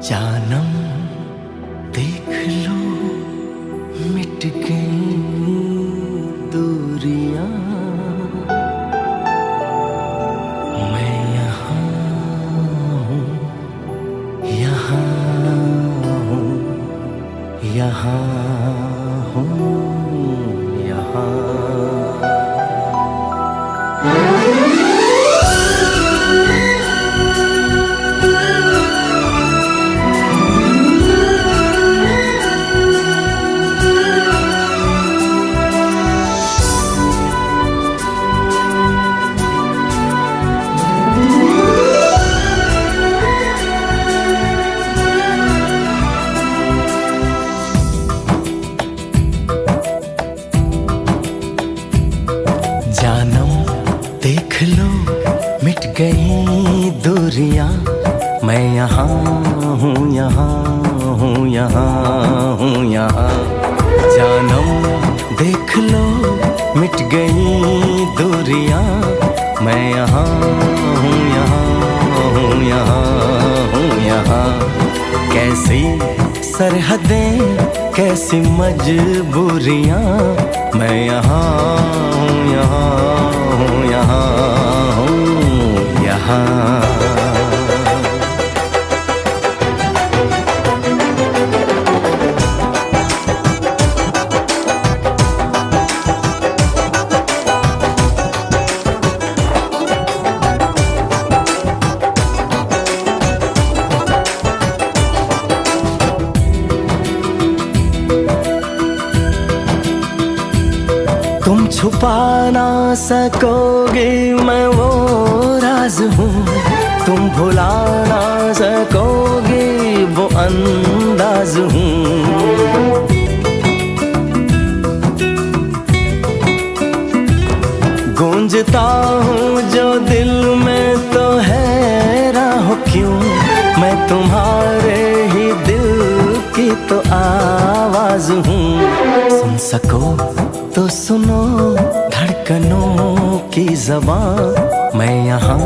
जानम देख लो मिट गई दूरियां, मैं यहाँ हूँ, यहाँ हूँ, यहाँ हूँ, यहाँ। जानम देख लो मिट गई दूरियां, मैं यहाँ हूँ, यहाँ हूँ, यहाँ हूँ, यहाँ। जानम देख लो मिट गई दूरियां, मैं यहाँ हूँ, यहाँ हूँ, यहाँ हूँ, यहाँ। कैसी सरहदें कैसी मजबूरियां, मैं यहाँ हूँ, यहाँ हूँ, यहाँ हूँ, यहाँ। तुम छुपा ना सकोगे मैं वो राज हूँ, तुम भुला ना सकोगे वो अंदाज हूँ। गूंजता हूँ जो दिल में तो हैरान हो क्यों, मैं तुम्हारे ही दिल की तो आवाज हूँ। सुन सको तो सुनो धड़कनों की ज़बान, मैं यहाँ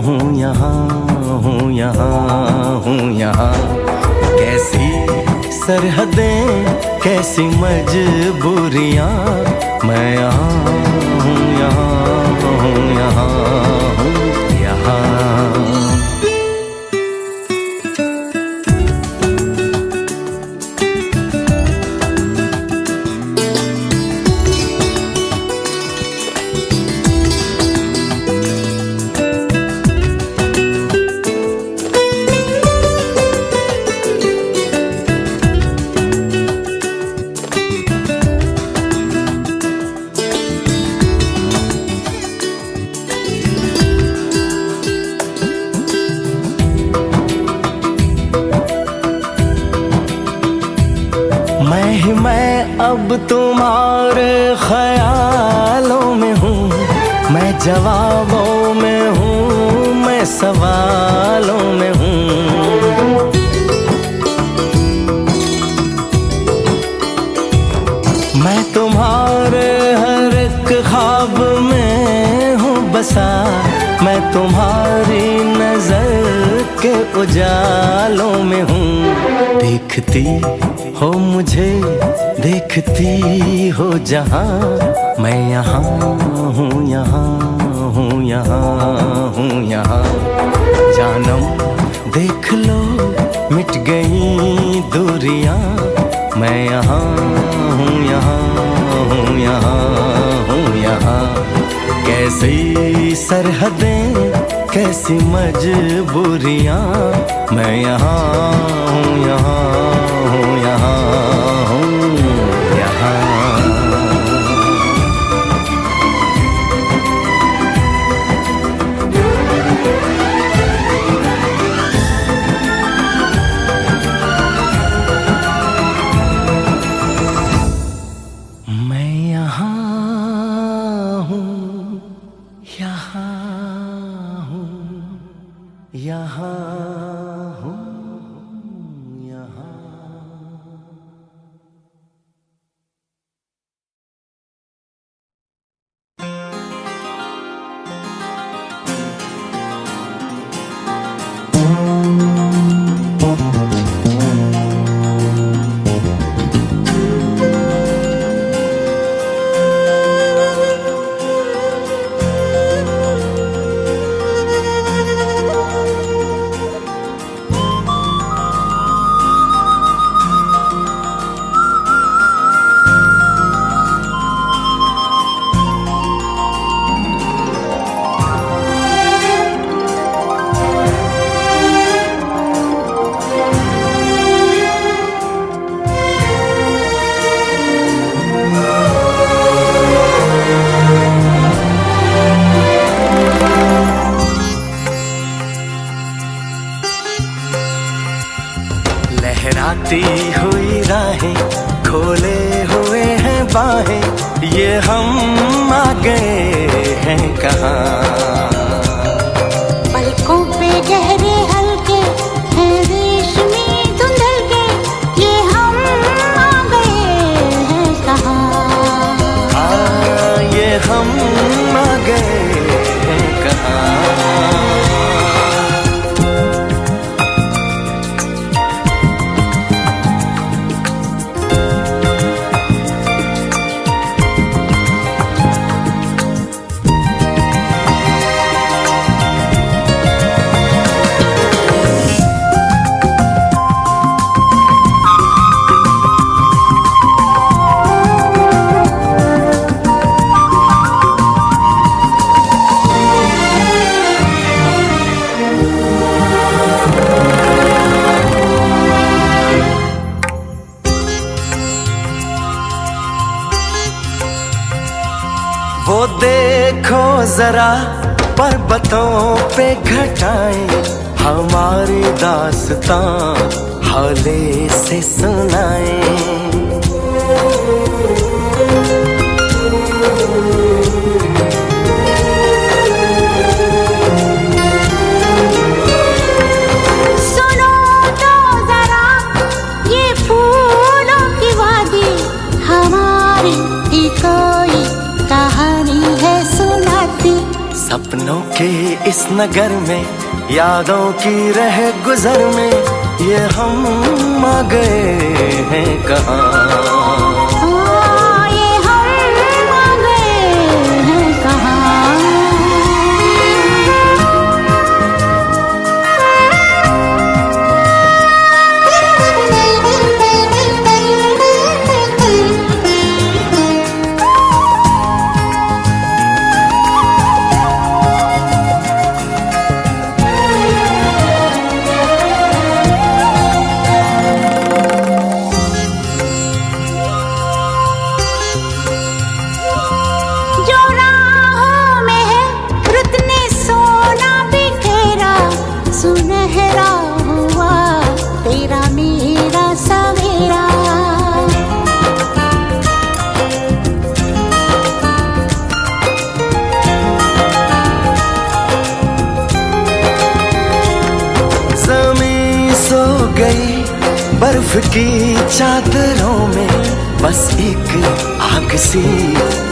हूँ, यहाँ हूँ, यहाँ हूँ, यहाँ। कैसी सरहदें कैसी मजबूरियाँ, मैं यहाँ हूँ, यहाँ हूँ, यहाँ हूँ, यहाँ। मैं अब तुम्हारे ख्यालों में हूँ, मैं जवाबों में हूँ, मैं सवालों में हूँ। मैं तुम्हारे हर एक ख्वाब में हूँ बसा, मैं तुम्हारी नजर के उजालों में हूँ। देखती हो मुझे देखती हो जहाँ, मैं यहाँ हूँ, यहाँ हूँ, यहाँ हूँ, यहाँ। जानम देख लो मिट गई दूरियां, मैं यहाँ हूँ, यहाँ हूँ, यहाँ हूँ, यहाँ। कैसी सरहदें कैसी मजबूरियां, मैं यहाँ हूँ, यहाँ हूँ, यहाँ हूँ, यहाँ। मैं यहाँ हूँ, यहाँ हूँ, यहाँ हूँ, यहाँ। भटकती हुई राहें, खोले हुए हैं बाहें, ये हम आ गए हैं कहाँ। पलकों पे गहरे हल्के हैं रेशमी धुंधल के, ये हम आ गए हैं कहाँ। ये हम आ गए हैं कहाँ। वो देखो जरा पर्वतों पे घटाएं, हमारी दास्तां हौले से सुनाएं। सुनो तो जरा ये फूलों की वादी, हमारी ही कोई कहानी है सुनाती। सपनों के इस नगर में, यादों की रह गुजर में, ये हम आ गए हैं कहाँ। ये हम आ गए हैं कहाँ। जो राहों में है रुत ने सोना बिखेरा, सुनहरा हुआ तेरा मेरा सवेरा। ज़मीं सो गई बर्फ की चादरों में, बस एक आग सी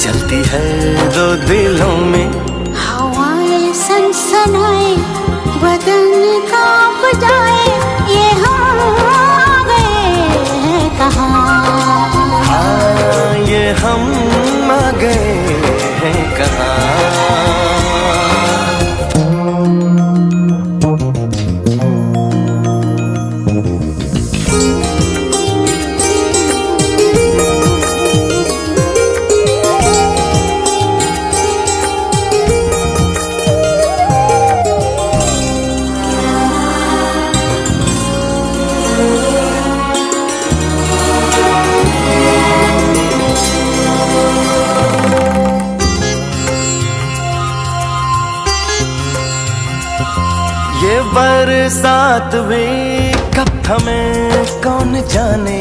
जलती है दो दिलों में। हवाएं सनसनाए बदन कांप जाए, ये हम आ गए हैं कहाँ। ये हम आ गए हैं कहाँ। ये बरसात में कब थमे कौन जाने,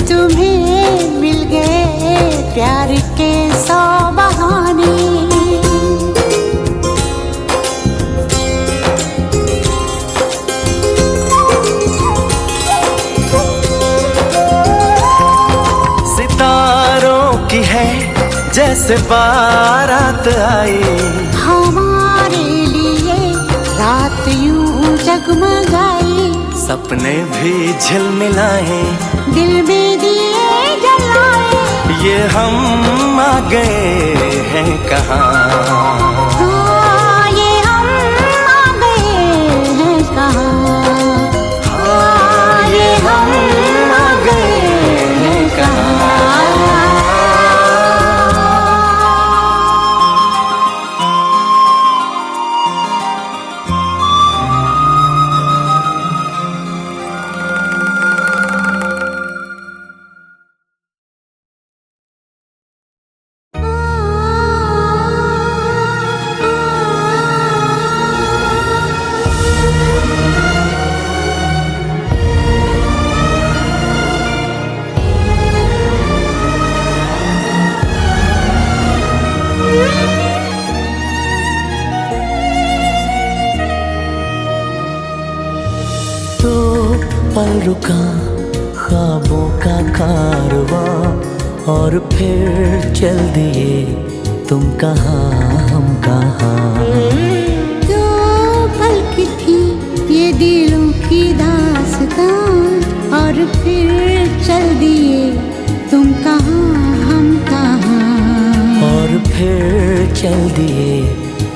तुम्हें मिल गए प्यार के 100 बहाने। सितारों की है जैसे बारात आई, हमारे लिए रात यूं जगमगाई। सपने भी झिलमिलाए, दिल में दिए जलाए, ये हम आ गए हैं कहाँ। ये हम आ गए हैं कहाँ। ये हम आ गए हैं कहाँ। पल रुका ख्वाबों का कारवां और फिर चल दिए तुम कहाँ हम कहाँ। दो पल की थी ये दिलों की दास्तां और फिर चल दिए तुम कहाँ हम कहाँ। और फिर चल दिए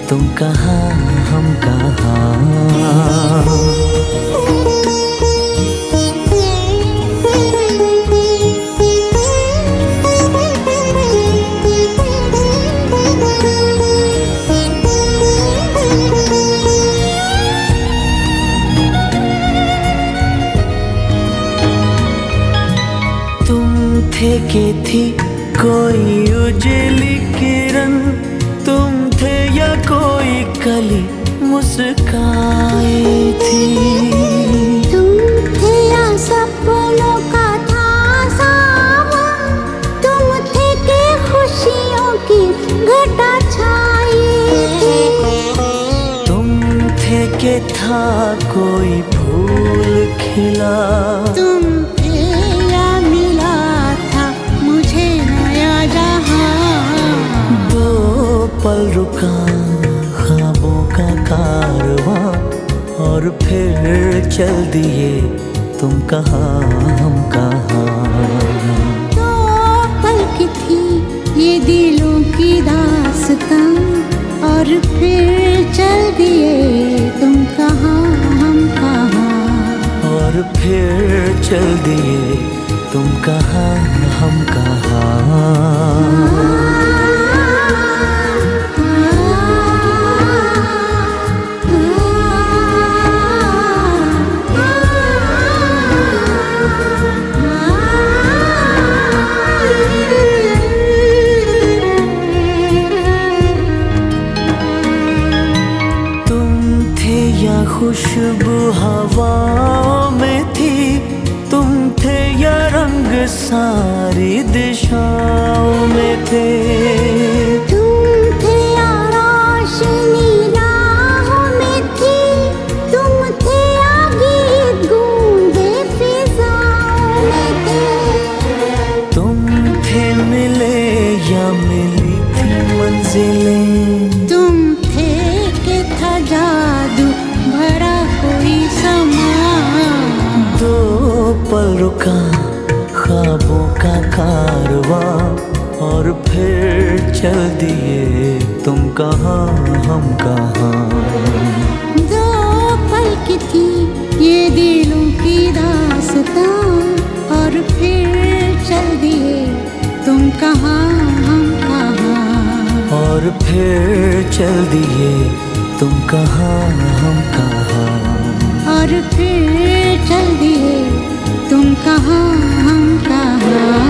तुम कहाँ हम कहाँ। थे कि थी कोई उजली किरण, तुम थे या कोई कली मुस्काई थी। तुम थे या सपनों का था सावन, तुम थे कि खुशियों की घटा छाई थी। तुम थे कि था कोई फूल खिला, तुम थे या मिला था मुझे नया जहां। दो पल रुका ख्वाबों का कारवां और फिर चल दिए तुम कहाँ हम कहाँ। दो पल की थी ये दिलों की दास्तां और फिर चल दिए तुम कहाँ हम कहाँ। और फिर चल दिए तुम कहाँ हम कहाँ। खुशबू हवाओं में थी, तुम थे या रंग सारी दिशाओं में थे। तुम थे या रोशनी राहों में थी, तुम थे या गीत गूंजे फिजाओं में थे। तुम थे मिले या मिली थी मंजिलें, तुम थे कि था जादू भरा कोई समा। दो पल रुका ख्वाबों का कारवां और फिर चल दिए तुम कहाँ हम कहाँ। दो पल की थी ये दिलों की दास्तां और फिर चल दिए तुम कहाँ हम कहाँ। और फिर चल दिए तुम कहाँ हम कहाँ। और फिर चल दिए तुम कहाँ हम कहाँ।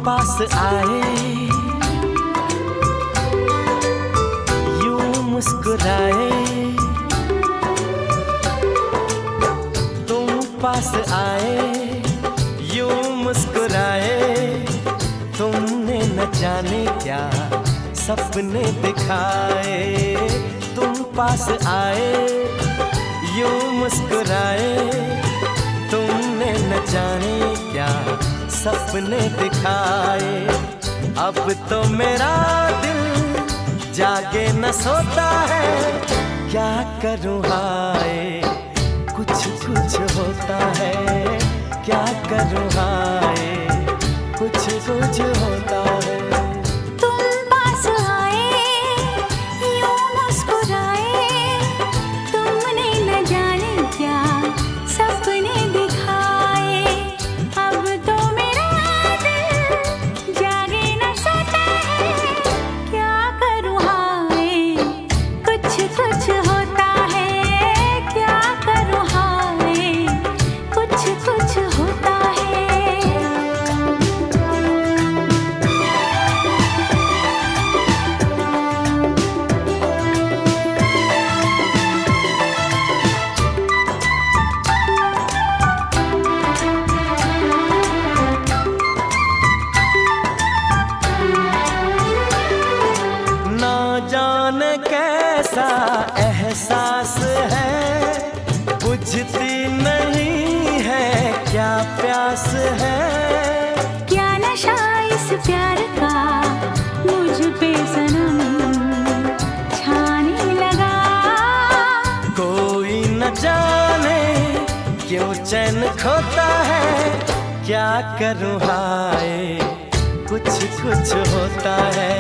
पास आए यूं मुस्कुराए, पास आए यूं मुस्कुराए, तुमने न जाने क्या सपने दिखाए। तुम पास आए यूं मुस्कुराए, तुमने न जाने क्या सपने दिखाए। अब तो मेरा दिल जागे न सोता है, क्या करूँ हाय कुछ कुछ होता है। क्या करूँ हाय कुछ कुछ होता है। तुम पास आए यूं मुस्कुराए, तुमने न जाने क्या सपने दिखाए। अब तो मेरा दिल जागे न सोता है, क्या करूँ हाय कुछ कुछ होता है। क्या करूँ हाय कुछ कुछ होता है। ना जाने कैसा एहसास है, बुझती नहीं है क्या प्यास है। क्या नशा इस प्यार का मुझ पे सनम छाने लगा। कोई न जाने क्यों चैन खोता है, क्या करूँ हाय कुछ कुछ होता है।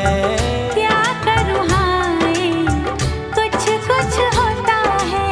क्या करूँ हाय कुछ कुछ होता है।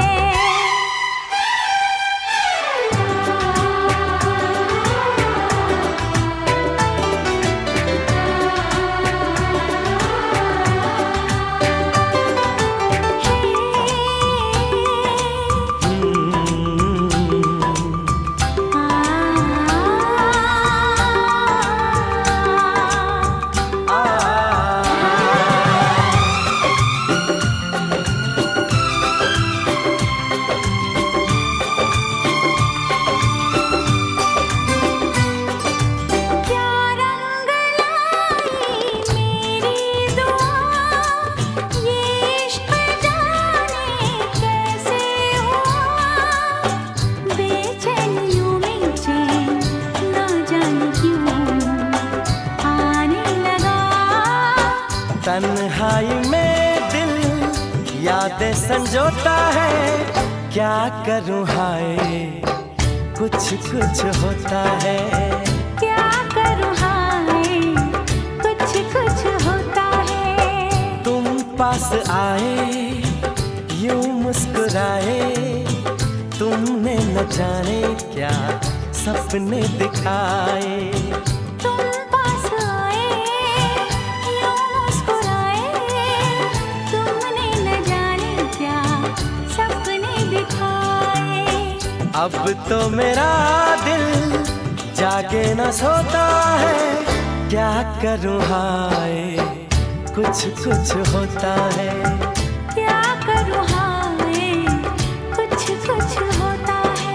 क्या रंग लाई मेरी दुआ, ये इश्क जाने कैसे हुआ। बेचैनियों में चैन ना जाने क्यों आने लगा। तन्हाई में दिल यादें संजोता है, क्या करूँ हाय कुछ कुछ होता है। क्या करूँ हाय कुछ कुछ होता है। तुम पास आए यूं मुस्कुराए, तुमने न जाने क्या सपने दिखाए। तुम पास आए यूं मुस्कुराए, तुमने न जाने क्या सपने दिखाए। अब तो मेरा दिल जागे न सोता है, क्या करूँ हाय कुछ कुछ होता है। क्या करूँ हाय कुछ कुछ होता है।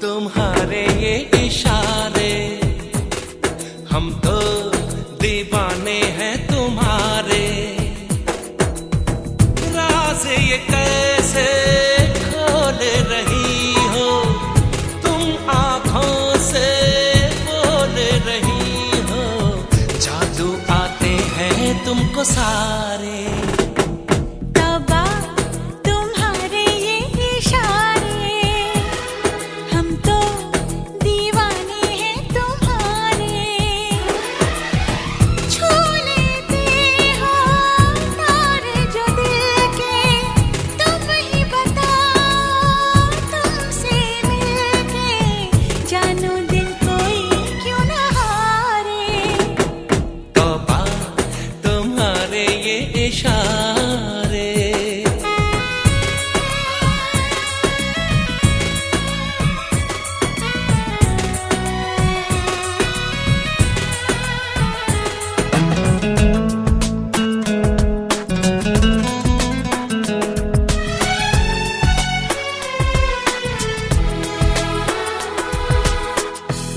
तुम्हारे ये इशारे, हम तो दीवाने हैं तुम्हारे। राज ये कैसे खोल रही हो तुम, आँखों से बोल रही हो। जादू आते हैं तुमको सारे। तौबा तुम्हारे ये इशारे, हम तो दीवाने हैं तुम्हारे। छू लेते हो तारे जो दिल के, तुम ही बताओ तुमसे मिलके जानू दिल कोई क्यों न हारे। तौबा तुम्हारे ये इशारे।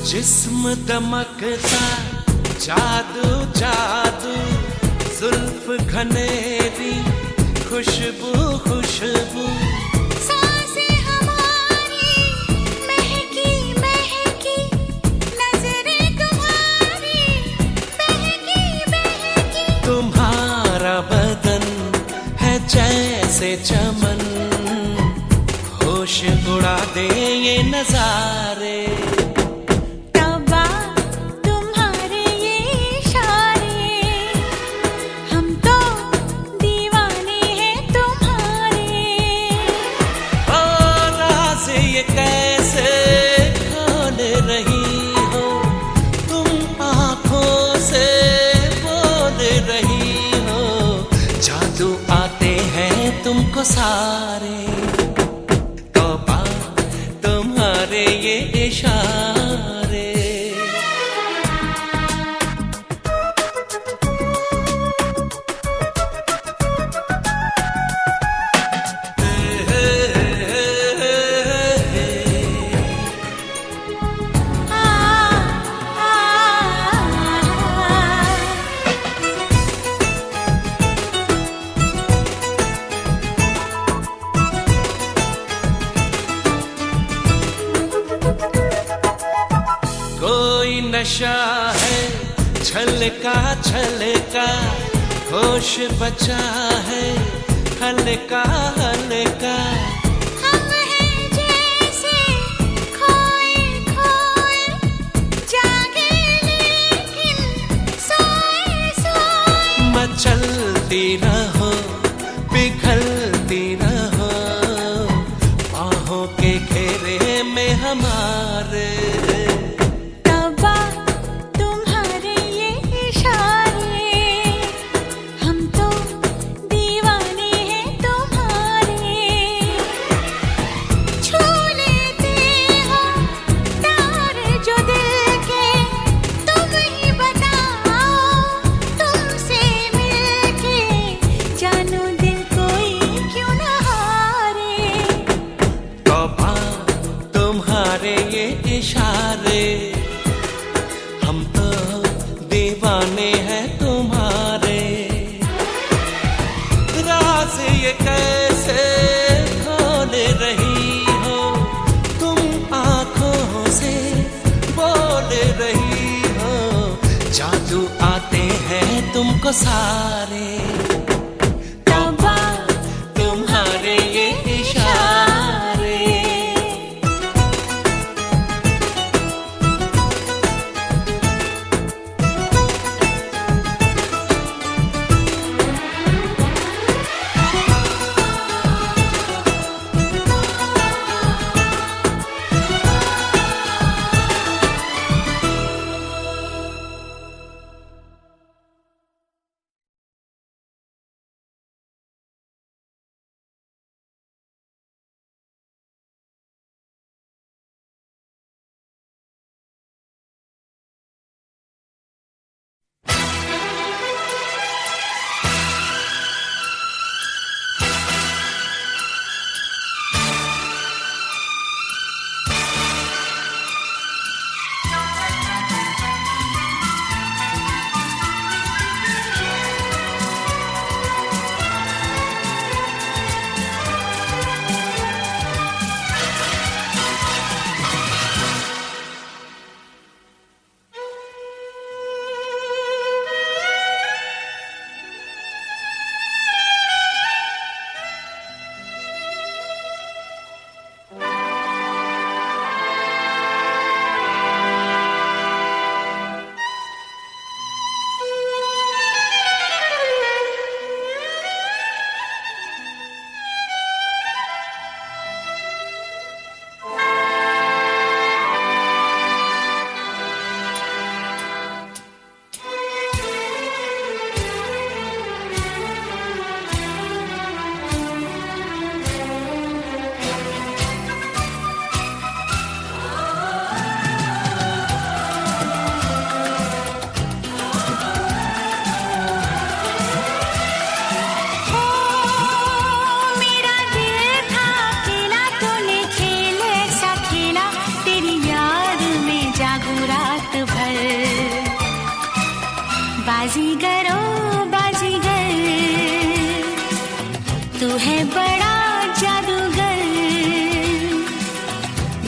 जिस्म दमकता जादू जादू, जुल्फ घनेरी खुशबू खुशबू। सांसें हमारी महकी महकी, नजरें तुम्हारी बहकी बहकी। तुम्हारा बदन है जैसे चमन, होश उड़ा दे ये नजारे। तौबा तुम्हारे ये इशारे, हम तो दीवाने हैं तुम्हारे। ओ राज़ ये कैसे खोल रही हो तुम, आंखों से बोल रही हो। जादू आते हैं तुमको सारे। तौबा तुम्हारे ये इशारे। आ आ कोई नशा है छलका छलका, होश बचा है हल्का हल्का। हम हैं जैसे खोए खोए, जागे लेकिन सोए सोए। मचलती रहो पिघलती रहो, बाहों के घेरे में हमारे। तौबा तुम्हारे ये इशारे, हम तो दीवाने हैं तुम्हारे। छू लेते हो तारे जो दिल के, तुम ही बताओ तुमसे मिलके जानू दिल कोई क्यों न हारे। तौबा तुम्हारे ये इशारे, हम तो दीवाने हैं तुम्हारे। राज ये कैसे खोल रही हो तुम, आंखों से बोल रही हो। जादू आते हैं तुमको सारे। बाजीगर ओ बाजीगर, तू है बड़ा जादूगर।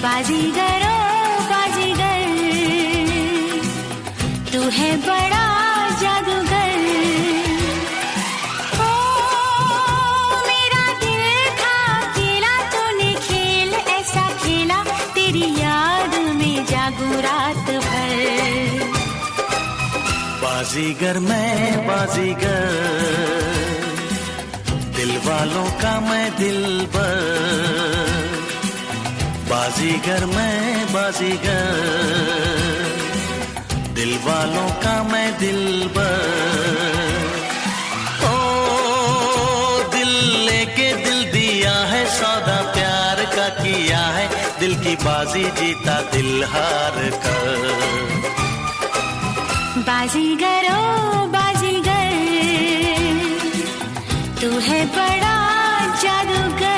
बाजीगर ओ बाजीगर, तू है बड़ा जादूगर। ओ मेरा दिल था अकेला, तूने खेल ऐसा खेला, तेरी याद में जागूं रात भर। बाजीगर मैं बाजीगर, दिल वालों का मैं दिलबर। बाजीगर मैं बाजीगर, दिल वालों का मैं दिलबर। ओ दिल लेके दिल दिया है, सौदा प्यार का किया है, दिल की बाजी जीता दिल हार कर। बाजीगर ओ बाजीगर, तू है बड़ा जादूगर।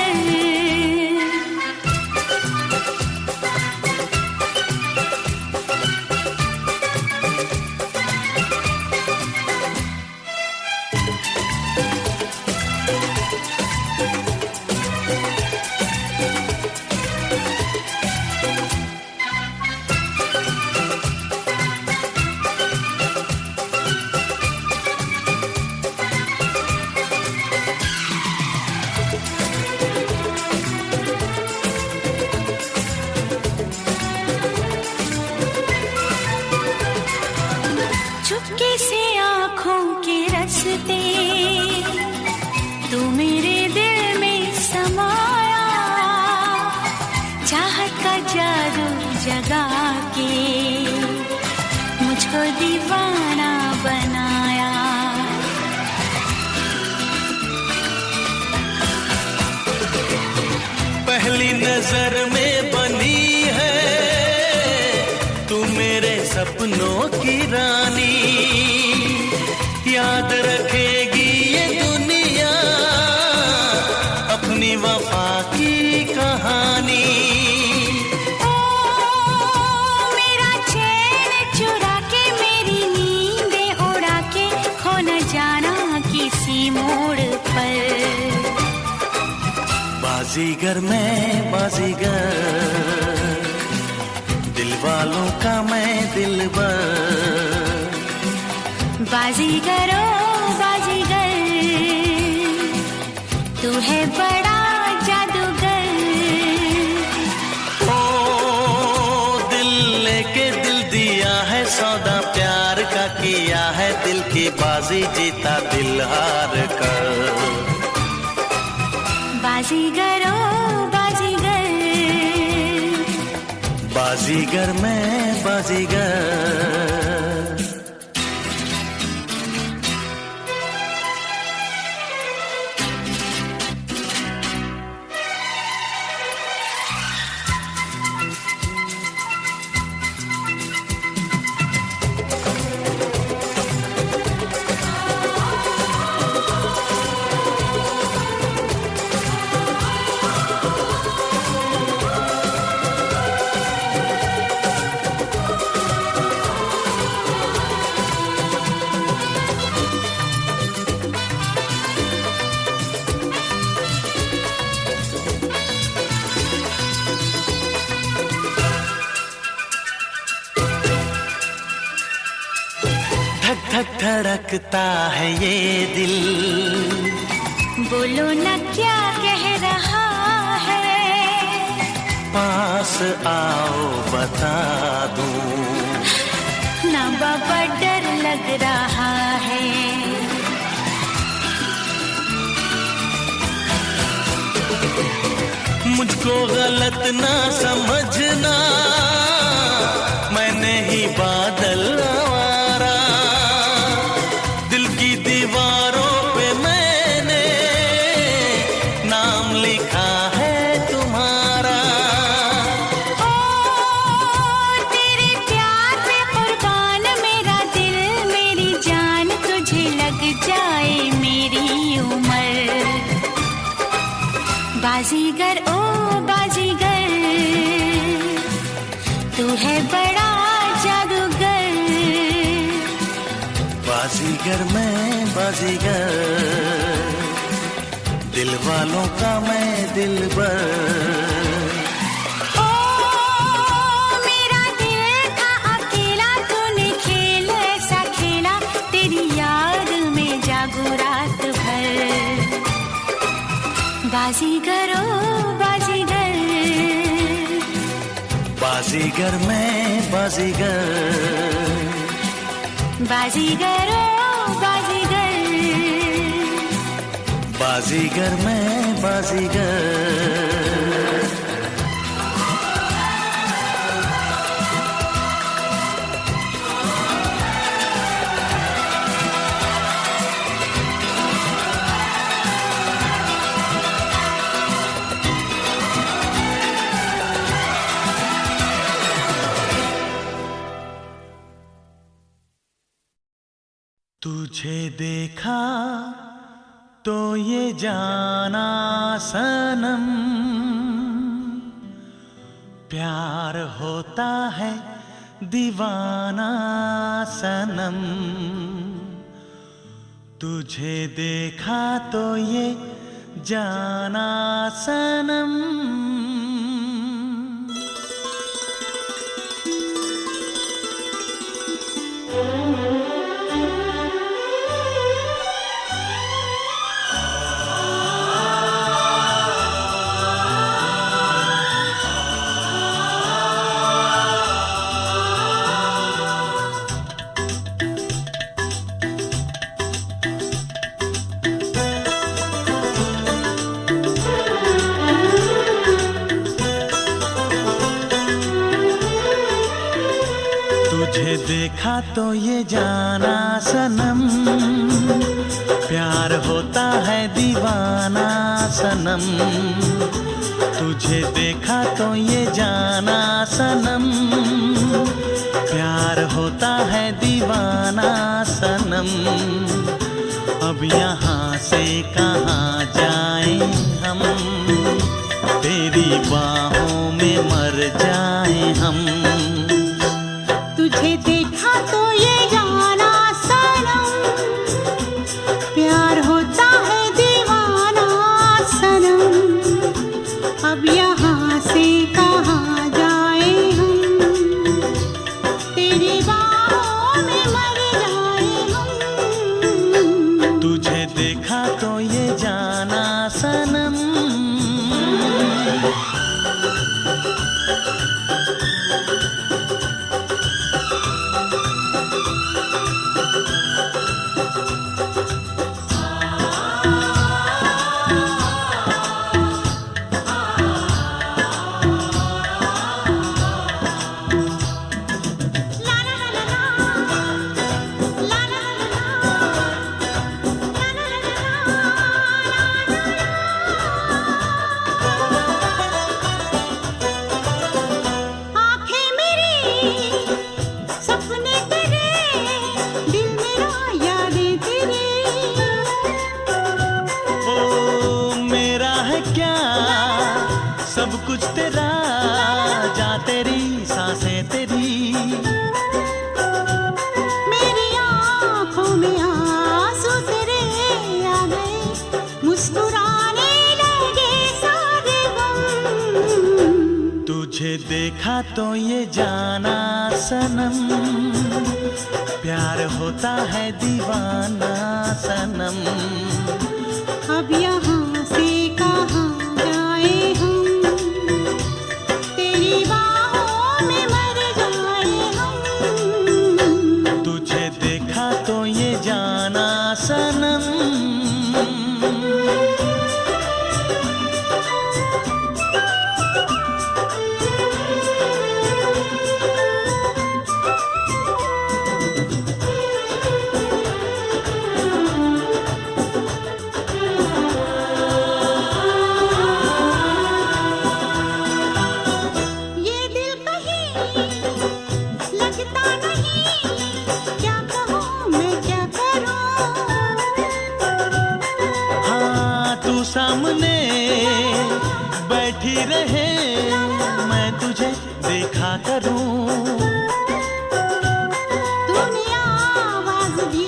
चुपके से आँखों के रस्ते, तू मेरे दिल में समाया, चाहत का जादू जगा के मुझको दीवाना बनाया। पहली नजर में बनी है तू मेरे सपनों की रानी, याद रखेगी ये दुनिया अपनी वफा की कहानी। ओ मेरा चैन चुरा के, मेरी नींदें उड़ा के, खो न जाना किसी मोड़ पर। बाजीगर मैं बाजीगर, दिल वालों का मैं दिलबर। बाजीगर ओ बाजीगर, तू है बड़ा जादूगर। ओ दिल लेके दिल दिया है, सौदा प्यार का किया है, दिल की बाजी जीता दिल हार कर। बाजीगर ओ बाजीगर, बाजीगर मैं बाजीगर। धक धक धड़कता है ये दिल, बोलो न क्या कह रहा है। पास आओ बता दूं, ना बाबा डर लग रहा है। मुझको गलत ना समझना, मैं नहीं बादल आवारा, दिल की दीवारों पे मैंने नाम लिखा है तुम्हारा। ओ तेरे प्यार पे कुर्बान मेरा दिल, मेरी जान, तुझे लग जाए मेरी उम्र। बाजीगर ओ बाजीगर, तू है बड़ा जादूगर। बाजी बाजीगर मैं बाजीगर, दिल वालों का मैं दिलबर। ओ मेरा दिल था अकेला, तूने खेल ऐसा खेला, तेरी याद में जागू रात भर। बाजीगर ओ बाजीगर, बाजीगर मैं बाजीगर, बाजीगर ओ बाजीगर, बाजीगर मैं बाजीगर। तुझे देखा तो ये जाना सनम, प्यार होता है दीवाना सनम। तुझे देखा तो ये जाना सनम। तुझे देखा तो ये जाना सनम, प्यार होता है दीवाना सनम। तुझे देखा तो ये जाना सनम, प्यार होता है दीवाना सनम। अब यहाँ से कहाँ जाएं हम, तेरी बाहों में मर जाएं हम। तुझे देखा तो ये जाना सनम, प्यार होता है दीवाना सनम। अब यहाँ से कहाँ जाए हम, तेरी बाहों में मर जाए हम। तुझे देखा तो ये जाना सनम। सब कुछ तेरा, जा तेरी सांसें तेरी। मेरी आँखों में आंसू तेरे आ गए, मुस्कुराने लगे सारे गम। तुझे देखा तो ये जाना सनम, प्यार होता है दीवाना सनम। अब यहाँ से कहाँ जाए हम, तेरी बाहों में मर जाए हम। तुझे देखा तो ये जाना सनम। सामने बैठी रहे, मैं तुझे देखा करूं। तूने आवाज दी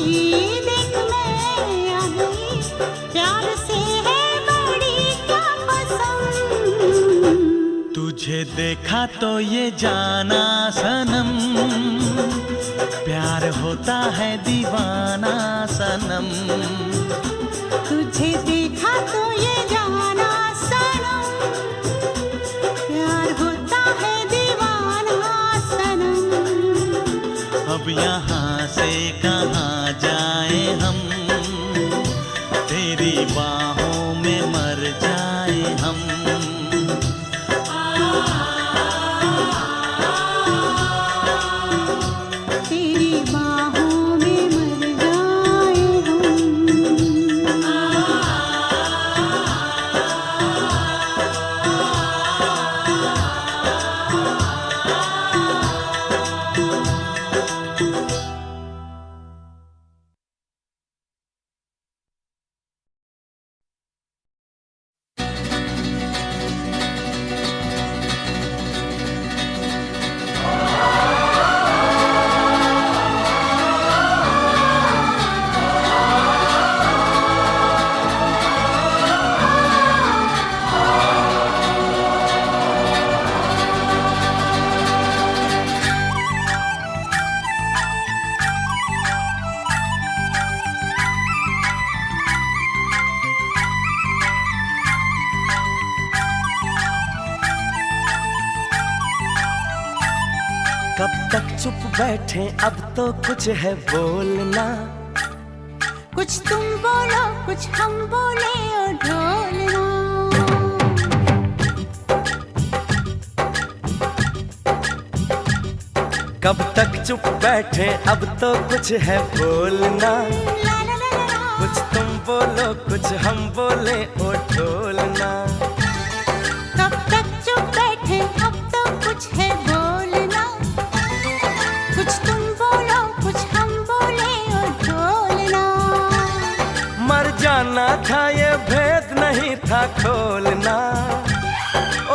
तुझे देखा तो ये जाना सनम, प्यार होता है दीवाना सनम। तुझे देखा तो ये जाना सनम, प्यार होता है दीवाना सनम। अब यहाँ से कहाँ जाए हम, तेरी बाहों में मर जाए हम। तेरी बाहों में मर जाए कब तक चुप बैठे, अब तो कुछ है बोलना। कुछ तुम बोलो कुछ हम बोले और ढोलना। कब तक चुप बैठे, अब तो कुछ है बोलना। ला ला ला ला। कुछ तुम बोलो कुछ हम बोले ओ ढोलना। कब तक चुप बैठे, अब तो कुछ है बोलना। कुछ तुम बोलो कुछ हम बोले और ढोलना। मर जाना था ये भेद नहीं था खोलना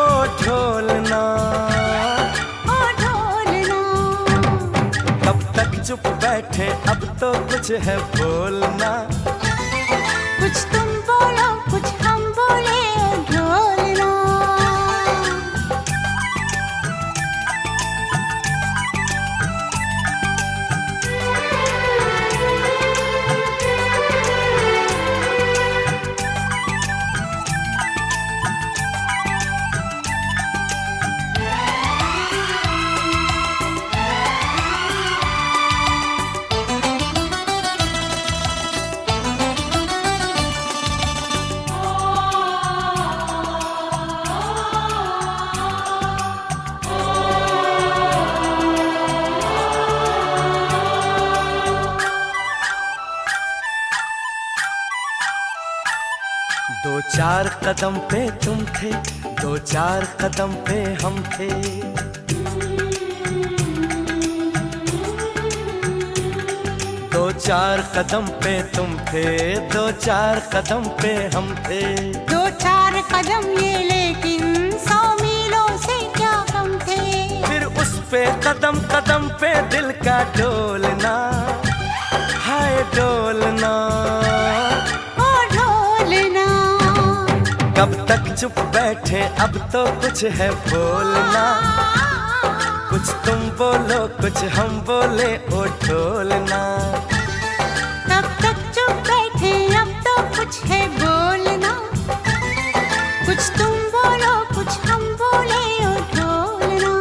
ओ ढोलना। ओ ढोलना। कब तक चुप बैठे, अब तो कुछ है बोलना। कुछ तुम बोलो कुछ हम बोले और ढोलना। दो चार कदम पे तुम थे, दो चार कदम पे हम थे। दो चार कदम पे तुम थे, दो चार कदम पे हम थे। दो चार कदम ये लेकिन 100 मीलों से क्या कम थे। फिर उस पे कदम कदम पे दिल का डोलना, हाय डोलना ओ ढोलना। कब तक चुप बैठे, अब तो कुछ है बोलना। कुछ तुम बोलो कुछ हम बोले ओ ढोलना। तब तक चुप बैठे, अब तो कुछ है बोलना। कुछ तुम बोलो कुछ हम बोले और ढोलना।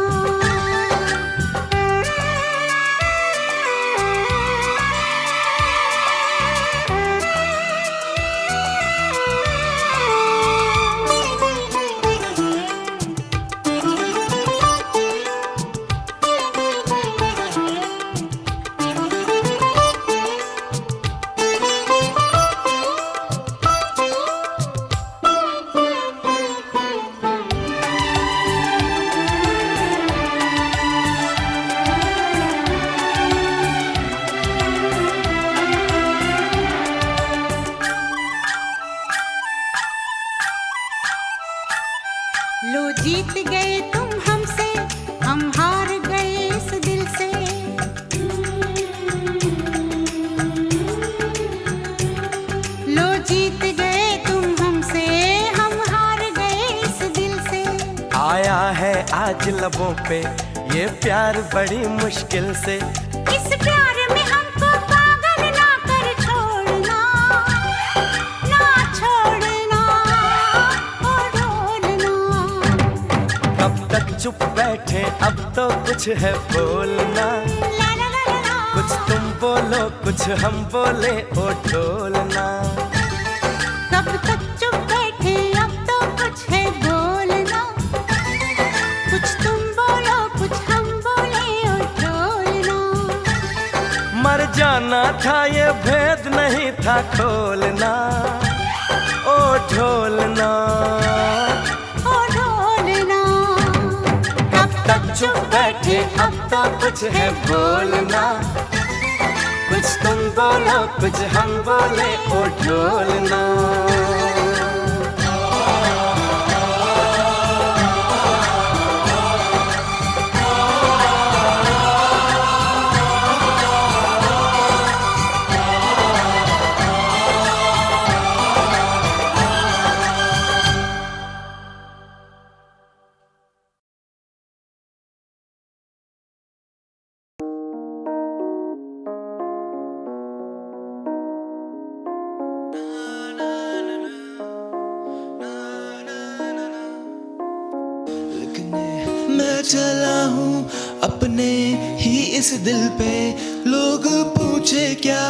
आज लबों पे ये प्यार बड़ी मुश्किल से। इस प्यार में हमको पागल ना कर छोड़ना, ना छोड़ना ओ ढोलना। कब तक चुप बैठे अब तो कुछ है बोलना। ला ला ला ला। कुछ तुम बोलो कुछ हम बोले ओ ढोलना। कब तक चुप बैठे अब तो कुछ है बोलना। कुछ तुम बोलो कुछ हम बोले ओ ढोलना। मर जाना था ये भेद नहीं था खोलना ओ ढोलना। ओ ढोलना। कब तक चुप बैठे अब तो कुछ है बोलना। कुछ तुम बोलो कुछ हम बोले ओ ढोलना। मैं चला हूँ अपने ही इस दिल पे, लोग पूछे क्या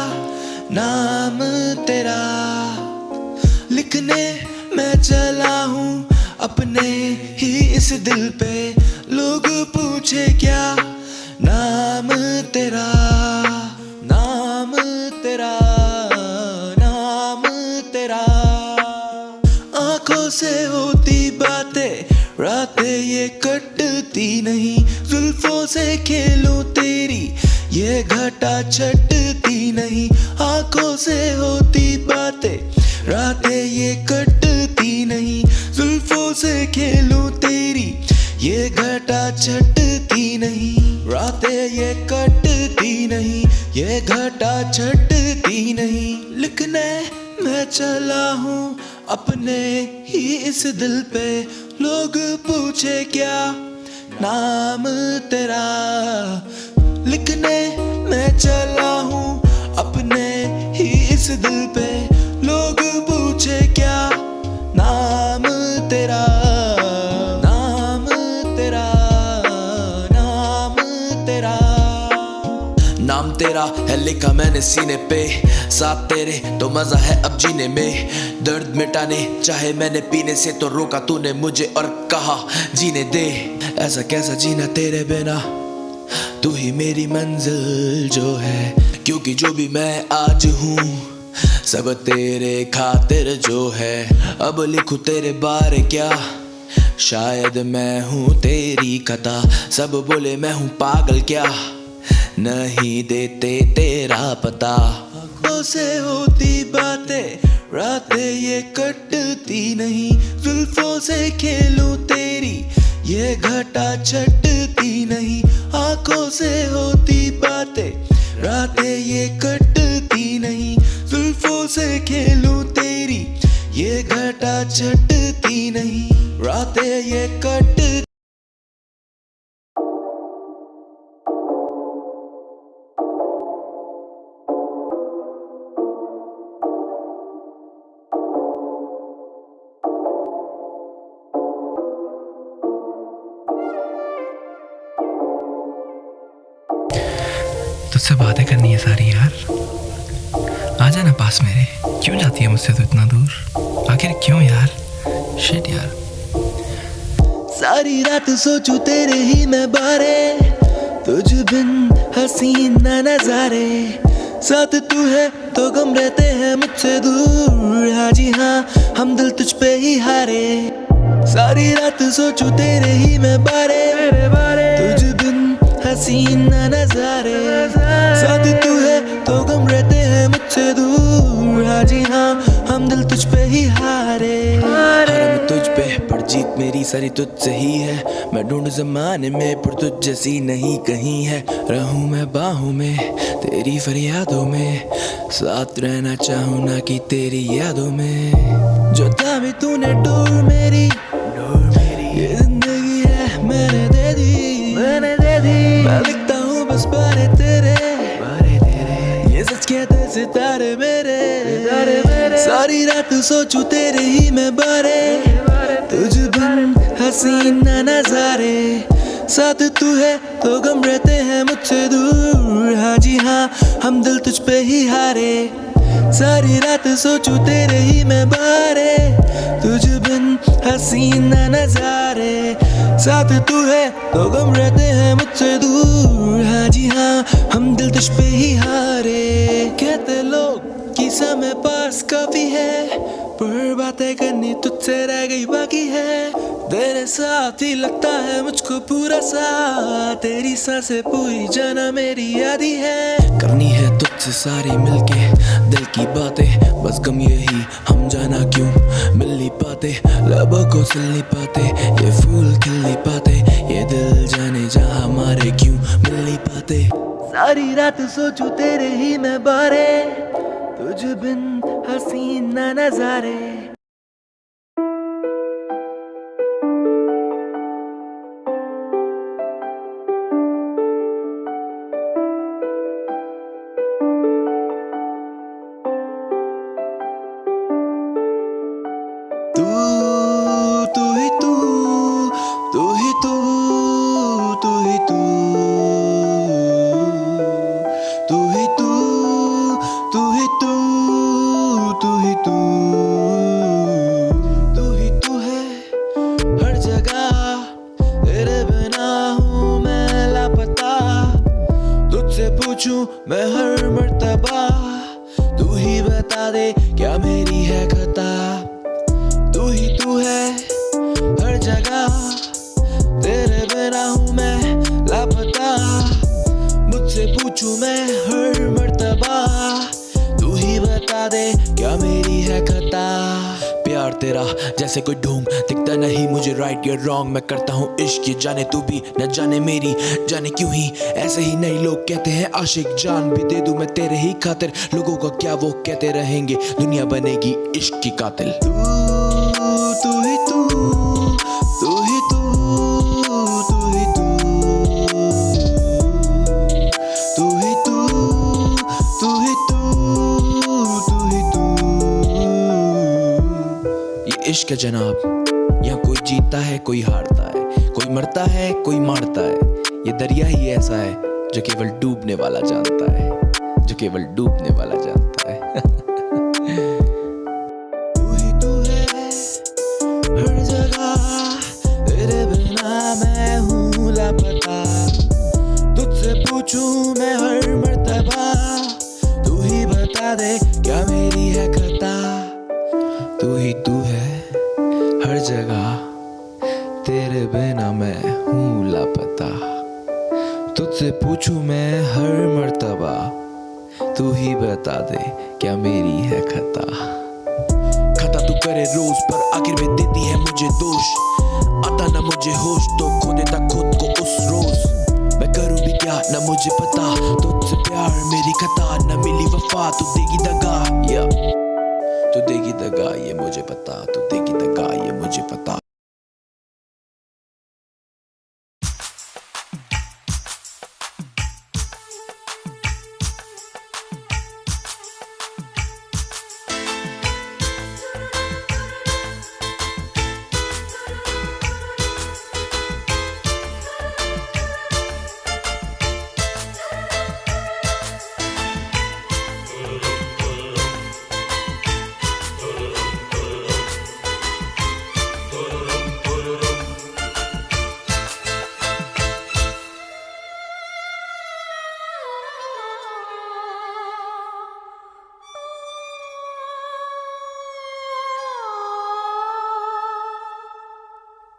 नाम तेरा। लिखने मैं चला हूँ अपने ही इस दिल पे, लोग पूछे क्या नाम तेरा। नाम तेरा, नाम तेरा। आंखों से होती बातें रातें ये कटती नहीं, जुल्फों से खेलूं तेरी ये घटा छटती नहीं। आंखों से होती बातें रातें ये कटती नहीं, जुल्फों से खेलूं तेरी ये घटा छटती नहीं। रातें ये कटती नहीं, ये घटा छटती नहीं। लिखने मैं चला हूँ अपने ही इस दिल पे, लोग पूछे क्या नाम तेरा। लिखने मैं चला हूँ अपने ही इस दिल पे, लोग पूछे क्या नाम तेरा। नाम तेरा, नाम तेरा। नाम तेरा है लिखा मैंने सीने पे, साथ तेरे तो मजा है अब जीने में। दर्द मिटाने चाहे मैंने पीने से तो रोका तूने मुझे और कहा जीने दे। ऐसा कैसा जीना तेरे बिना, तू ही मेरी मंजिल जो है। क्योंकि जो भी मैं आज हूँ सब तेरे खातिर जो है। अब लिखूं तेरे बारे क्या, शायद मैं हूँ तेरी खता। सब बोले मैं हूँ पागल क्या, नहीं देते तेरा पता। आँखों से होती बातें रातें ये कटती नहीं, जुल्फों से खेलूं तेरी ये घटा छटती नहीं। आँखों से होती बातें रातें ये कटती नहीं, जुल्फों से खेलूं तेरी ये घटा छटती नहीं। रातें ये कटती। तुझसे बातें करनी है सारी यार, आजा ना पास मेरे। क्यों जाती है मुझसे तू इतना दूर, आखिर क्यों यार। शिट यार। सारी रात सोचूं तेरे ही मैं बारे, तुझ बिन हसीन न नजारे। साथ तू है तो गम रहते हैं मुझसे दूर। हाँ जी हाँ हम दिल तुझ पे ही हारे। सारी रात सोचूं तेरे ही मैं बारे, तुझ बिन हसीन न नजारे। साथ तू है तो गम रहते हैं मुझसे दूर। हाँ जी हाँ हम दिल तुझ पे ही हारे। हरम तुझ पे पर जीत मेरी सारी तुझसे ही है। मैं ढूंढ जमाने में पर तुझ जैसी नहीं कहीं है। रहूं मैं बाहों में तेरी फरियादों में, साथ रहना चाहूं ना कि तेरी यादों में। जो था भी तूने डोर मेरी, ये जिंदगी है मैंने कहते सितारे मेरे, सारी रात सोचूं तेरे ही मैं बारे, तुझ बिन हसीन नजारे, साथ तू है तो गम रहते हैं मुझसे दूर। हाँ जी हाँ, हम दिल तुझ पे ही हारे, सारी रात सोचूं तेरे ही मैं बारे, तुझ बिन हसीन नजारे, साथ तू है तो गम रहते हैं मुझसे दूर। हाँ जी हाँ, हम दिल तुझ पे ही हारे। कहते लोग कि समय पास काफी है, पर बातें करनी तुझसे रह गई बाकी है, तेरे साथ ही लगता है मुझको पूरा सा, तेरी सांसें पूरी जाना मेरी यादी है। करनी है तुझसे सारी मिलके दिल की बातें, बस गम यही हम जाना क्यों मिल नहीं पाते, लबों को सिल नहीं पाते, ये फूल खिल नहीं पाते, ये दिल जाने जहाँ हमारे क्यों मिल नहीं पाते। सारी रात सोचूं तेरे ही मैं बारे, तुझ बिन हसीन नजारे। मैं हर मर्तबा, तू ही बता दे क्या मेरी है खता, तू ही तू है हर जगह, तेरे बिना हूँ मैं लापता, मुझसे पूछूं मैं हर मर्तबा, तू ही बता दे क्या मेरी है खता। प्यार तेरा जैसे कोई ढूंढ दिखता नहीं मुझे, राइट या रॉन्ग मैं करता हूँ इश्क, ये जाने तू भी न जाने मेरी जाने क्यों ही ऐसे ही नहीं लोग कहते हैं आशिक, जान भी दे दूं मैं तेरे ही खातिर, लोगों का क्या वो कहते रहेंगे, दुनिया बनेगी इश्क की कातिल। तू ही तू, तू ही तू, तू ही तू, तू ही तू, तू ही तू, तू ही तू। ये इश्क है जनाब, यहाँ कोई जीतता है कोई हारता है, कोई मरता है कोई मारता है, ये दरिया ही ऐसा है जो केवल डूबने वाला जानता है, जो केवल डूबने वाला जानता है। तू ही तू है हर जगह, तेरे बिना मैं हूँ लापता, तुझसे पूछूं मैं हर मर्तबा, तू ही बता दे क्या मेरी है खता, तू ही तू है हर जगह, तेरे बिना मैं हूँ लापता, तुझसे पूछूं मैं हर मर्तबा, तू ही बता दे क्या मेरी है खता। खता तू करे रोज पर आखिर में देती है मुझे दोष, आता ना मुझे होश तो खो देता खुद को उस रोज, मैं करूँ भी क्या ना मुझे पता, तुझसे प्यार मेरी खता, न मिली वफा तू देगी दगा, तू देगी दगा ये मुझे पता, तू देगी दगा ये मुझे पता।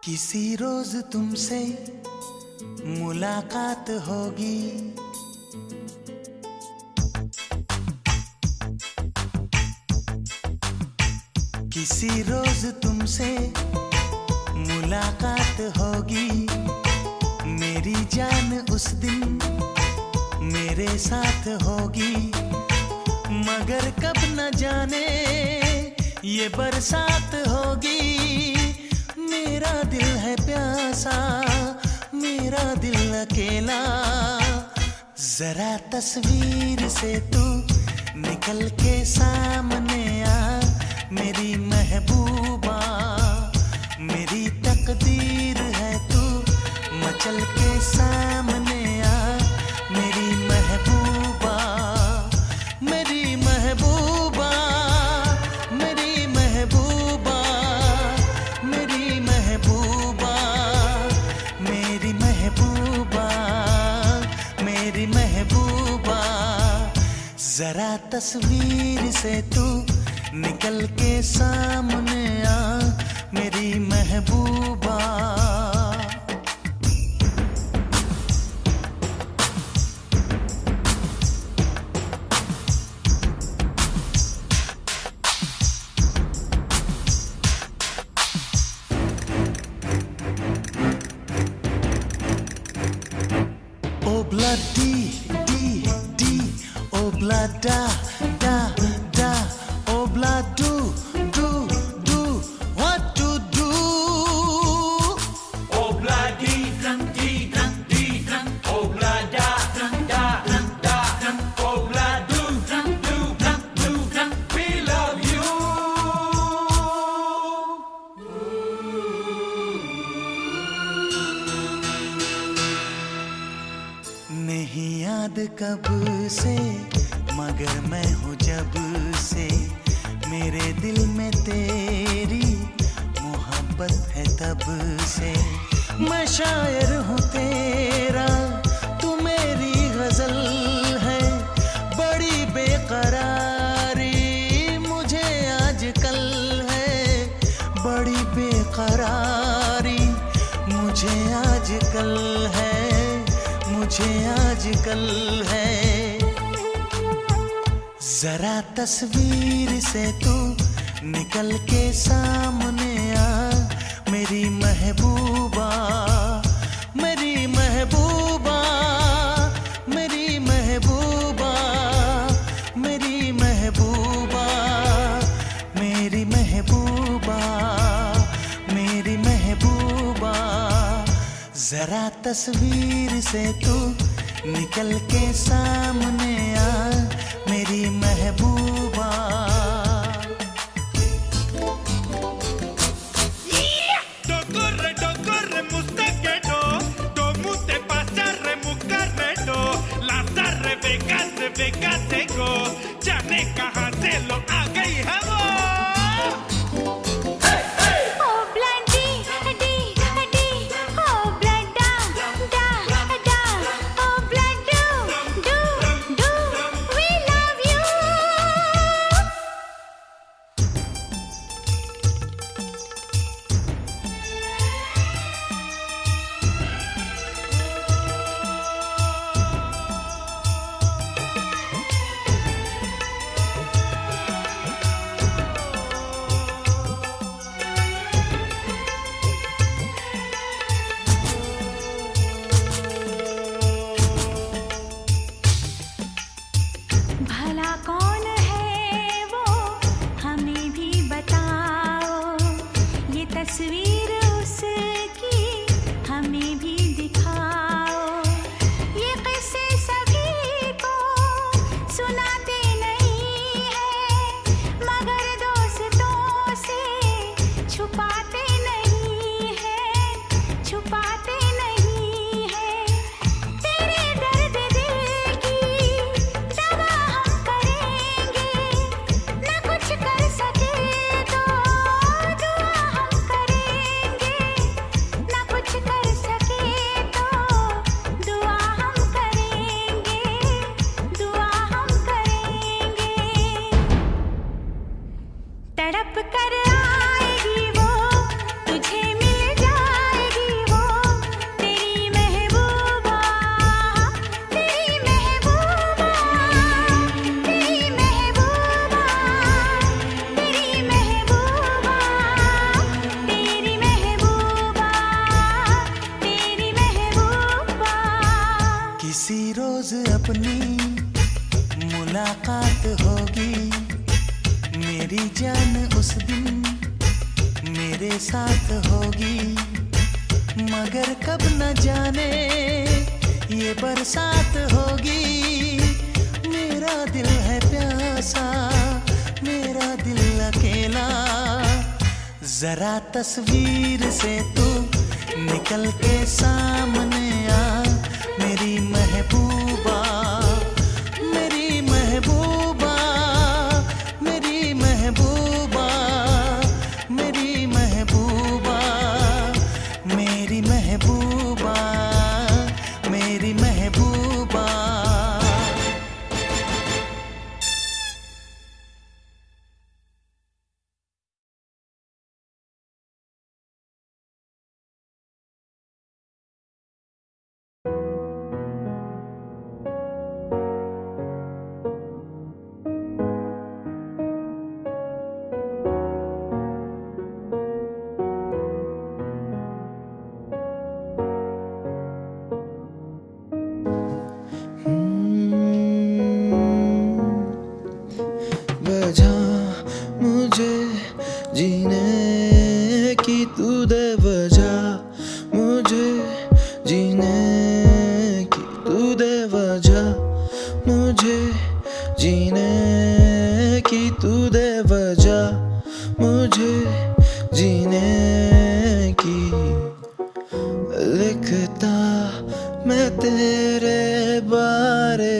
किसी रोज तुमसे मुलाकात होगी, किसी रोज तुमसे मुलाकात होगी, मेरी जान उस दिन मेरे साथ होगी, मगर कब न जाने ये बरसात होगी, मेरा दिल है प्यासा, मेरा दिल अकेला, जरा तस्वीर से तू निकल के सामने आ मेरी महबूबा, मेरी तकदीर है तू, मचल के सामने आ मेरी महबूबा, मेरी महबूबा, मेरी महबूबा, मेरी महबूबा, मेरी महबूबा, मेरी महबूबा। जरा तस्वीर से तू निकल के सामने आ मेरी महबूबा। Obla di di di, obla da da da, obla do do do, what to do? Obla di drum di drum, obla da da da, obla do drum, we love you. नहीं याद कब से मगर मैं हूँ जब से, मेरे दिल में तेरी मोहब्बत है तब से। मैं शायर हूँ तेरा, तू मेरी गजल है, बड़ी बेकरारी मुझे आजकल है, बड़ी बेकरारी मुझे आजकल है, मुझे आजकल है। जरा तस्वीर से तू निकल के सामने आ मेरी महबूबा, मेरी महबूबा, मेरी महबूबा, मेरी महबूबा, मेरी महबूबा, मेरी महबूबा। जरा तस्वीर से तू निकल के सामने आ मेरी महबूबा। Do corre mustache do mute pasare mukarre do, lazarre vegase go, जाने कहाँ से लो आ गई है वो। Oh bloody di di, oh blood da da da, oh blood do we love you. भला कौन है वो हमें भी बताओ, ये तस्वीर उसकी हमें भी दिखाओ। ये किस्से सभी को सुनाते नहीं है, मगर दोस्तों से छुपाते नहीं है, छुपाते नहीं है। तेरे दर्द दिल की दवा हम करेंगे, न कुछ कर सके तो दुआ हम करेंगे, न कुछ कर सके तो दुआ हम करेंगे, दुआ हम करेंगे। तड़प कर आएगी वो, तुझे मिल जाएगी वो, तेरी महबूबा, तेरी महबूबा, तेरी महबूबा, तेरी महबूबा, तेरी महबूबा, तेरी महबूबा। किसी रोज अपनी मुलाकात होगी, मेरी जान उस दिन मेरे साथ होगी, मगर कब न जाने ये बरसात होगी। मेरा दिल है प्यार जरा तस्वीर से तू निकल के सामने आ, मेरी महबूबा, मेरी महबूबा, मेरी महबूबा, मेरी महबूबा, मेरी महबूबा, मेरी महबूबा। वजह मुझे जीने की तू दे, वजह मुझे जीने की तू दे, वजह मुझे जीने की तू दे, वजह मुझे जीने की। लिखता मैं तेरे बारे,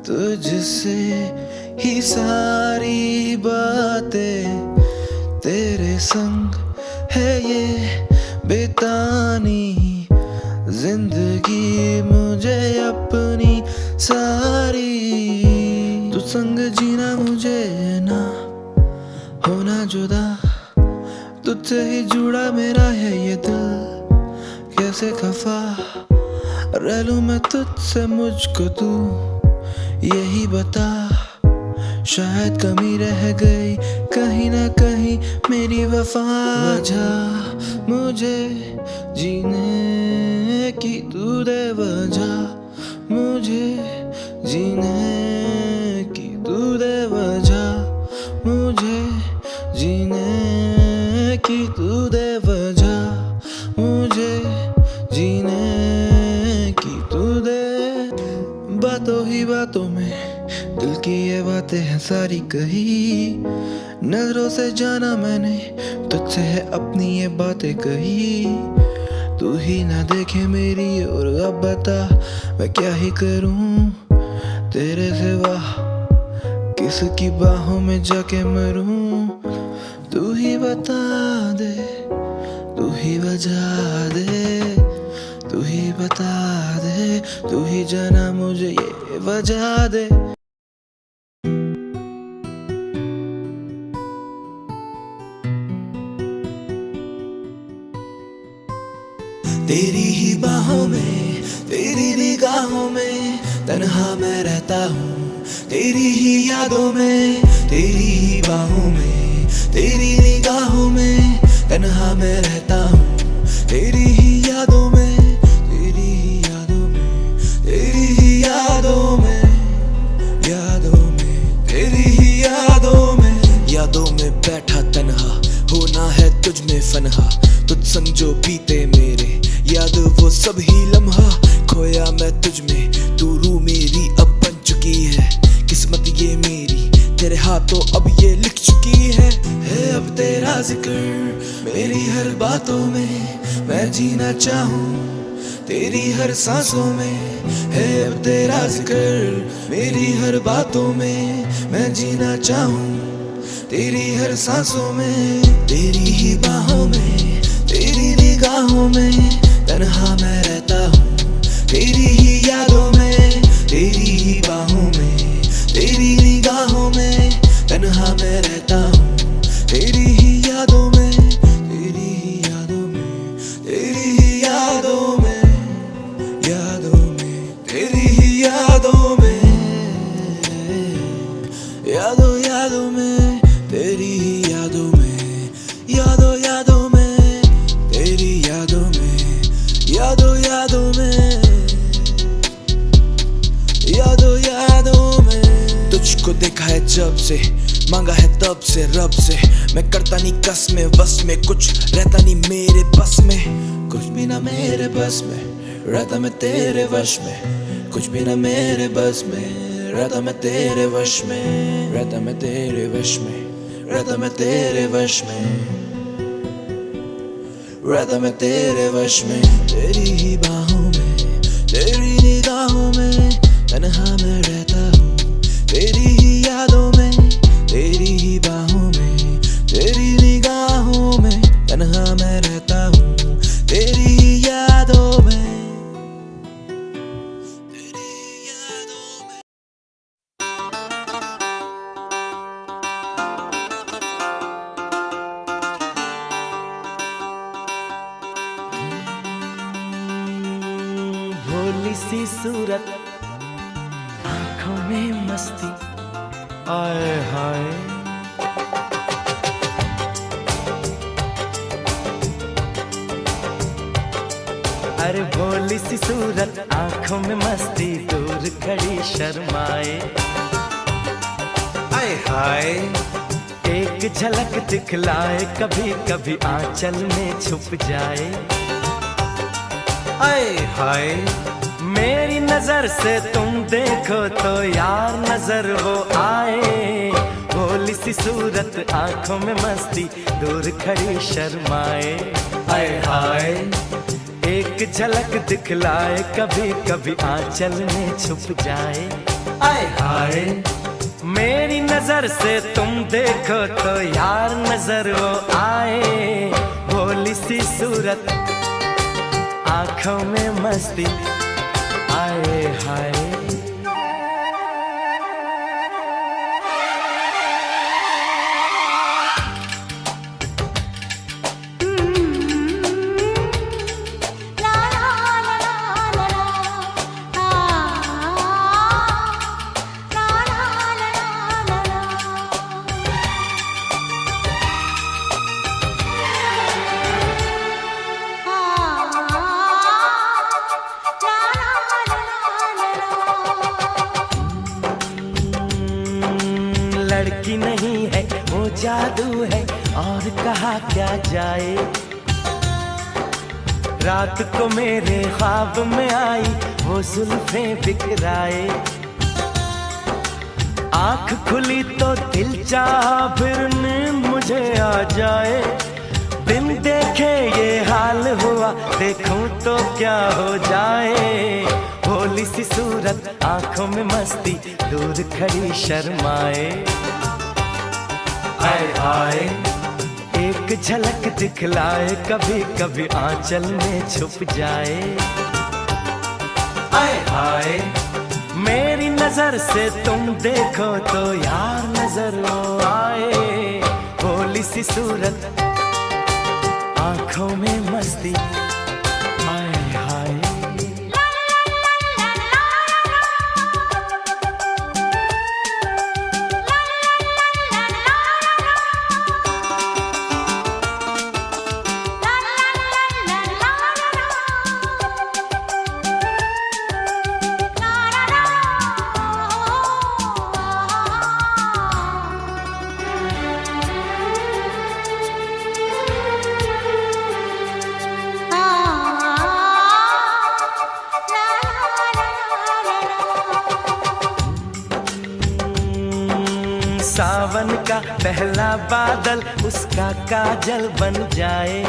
तुझसे ही सारी बातें, तेरे संग है ये बेतानी जिंदगी मुझे अपनी सारी। तू संग जीना मुझे ना होना जुदा, तुझसे ही जुड़ा मेरा है ये दिल, कैसे खफा रह लूं मैं तुझसे, मुझको तू यही बता। शायद कमी रह गई कहीं ना कहीं मेरी वफा। वजह मुझे जीने की तू दे, वजह मुझे जीने की तू दे, वजह मुझे जीने की तू दे, वजह मुझे जीने की तू दे। बातों ही बातों में दिल की ये बातें हैं सारी कही, नजरों से जाना मैंने तुझसे है अपनी ये बातें कही। तू ही ना देखे मेरी और अब बता मैं क्या ही करूं, तेरे सिवा किसकी बाहों में जाके मरूं। तू ही बता दे, तू ही बजा दे, तू ही बता दे, तू ही जाना मुझे ये वजह दे। तेरी ही बाहों में, तेरी निगाहों में तन्हा मैं रहता हूँ, तेरी ही यादों में, तेरी ही बाहों में, तेरी निगाहों में तन्हा मैं रहता हूँ, तेरी ही यादों में, तेरी ही यादों में, तेरी ही यादों में, यादों में, तेरी ही यादों में। यादों में बैठा तन्हा होना है तुझ में फनहा, तुझ संग जो बीते मेरे याद वो सब ही लम्हा। खोया मैं तुझ में, तू रूह मेरी अब बन चुकी है, किस्मत ये मेरी तेरे हाथों अब ये लिख चुकी है। अब तेरा जिक्र मेरी हर बातों में, मैं जीना चाहूँ तेरी हर सांसों में। है अब तेरा जिक्र मेरी हर बातों में, मैं जीना चाहूँ तेरी हर सांसों में। तेरी ही बाहों में, तेरी निगाहों में तन्हा मैं रहता हूँ, तेरी ही यादों में, तेरी ही बाहों में, तेरी निगाहों में तन्हा मैं रहता हूँ, तेरी ही यादों में, तेरी ही यादों में, तेरी ही यादों में, यादों में, तेरी ही यादों में, यादों यादों में, तेरी ही यादों में, यादों यादों में, तेरी यादों में, यादों यादों में, यादों यादों में। तुझको देखा है जब से, मांगा है तब से रब से, मैं करता नहीं कस में बस में, कुछ रहता नहीं मेरे बस में, कुछ भी ना मेरे बस में, रहता मैं तेरे वश में, कुछ भी ना मेरे बस में, रहता मैं तेरे वश में, रहता मैं तेरे वश में, रहता मैं तेरे वश में। रहता मैं तेरे वश में, तेरी ही बाहों में, तेरी निगाहों में तन्हा मैं रहता हूँ, तेरी ही यादों में, तेरी ही बाहों में, तेरी निगाहों में तन्हा मैं रहता हूँ, तेरी ही यादों में, तेरी यादों में। भोली सी सूरत, आंखों में मस्ती, आए हाय। अरे भोली सी सूरत, आंखों में मस्ती, दूर खड़ी शर्माए, आए हाय। एक झलक दिखलाए, कभी कभी आंचल में छुप जाए, आए हाय। मेरी नजर से तुम देखो तो यार नजर वो आए, भोली सी सूरत, आंखों में मस्ती, दूर खड़ी शर्माए, आए हाय। एक झलक दिखलाए, कभी कभी आंचल में छुप जाए, आए हाय। मेरी नजर से तुम देखो तो यार नजर वो आए, भोली सी सूरत, आंखों में मस्ती, आए हाय। लड़की नहीं है वो जादू है, और कहा क्या जाए। रात को मेरे ख्वाब में आई, वो जुल्फें बिखराए, आंख खुली तो दिल चाहा फिर नींद मुझे आ जाए। बिन देखे ये हाल हुआ, देखूं तो क्या हो जाए। भोली सी सूरत, आंखों में मस्ती, दूर खड़ी शर्माए, आए हाय। एक झलक दिखलाए, कभी कभी आंचल में छुप जाए, आए हाय। मेरी नजर से तुम देखो तो यार नजर वो आए, भोली सी सूरत, आंखों में मस्ती, आए हाय। सावन का पहला बादल उसका काजल बन जाए,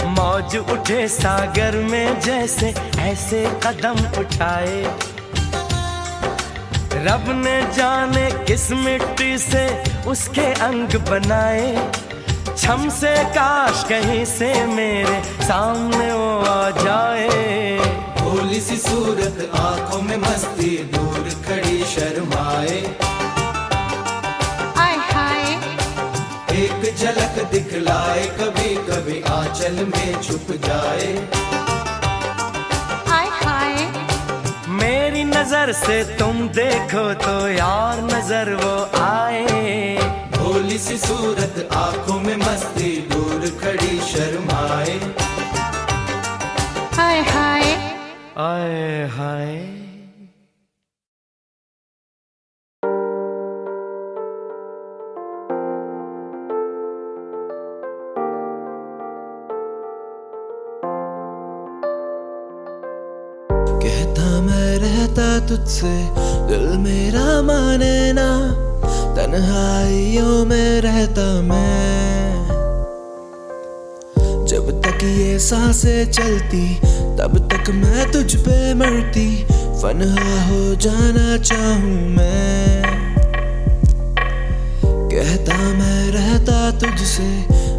मौज उठे सागर में जैसे ऐसे कदम उठाए। रब ने जाने किस मिट्टी से उसके अंग बनाए, छम से काश कहीं से मेरे सामने वो आ जाए। भोली सी सूरत, आंखों में मस्ती, दूर खड़ी शर्माए, आय हाय। एक झलक दिखलाए, कभी कभी आंचल में छुप जाए, आय हाय। मेरी नजर से तुम देखो तो यार नजर वो आए। भोली सी सूरत, आंखों में मस्ती, दूर खड़ी शर्माए, हाय हाय। आए हाय। कहता मैं रहता तुझसे, दिल मेरा माने ना, तन्हाइयों में रहता मैं। ये सांसें चलती तब तक मैं तुझ पे मरती, फना हो जाना चाहूं मैं। कहता मैं रहता तुझसे,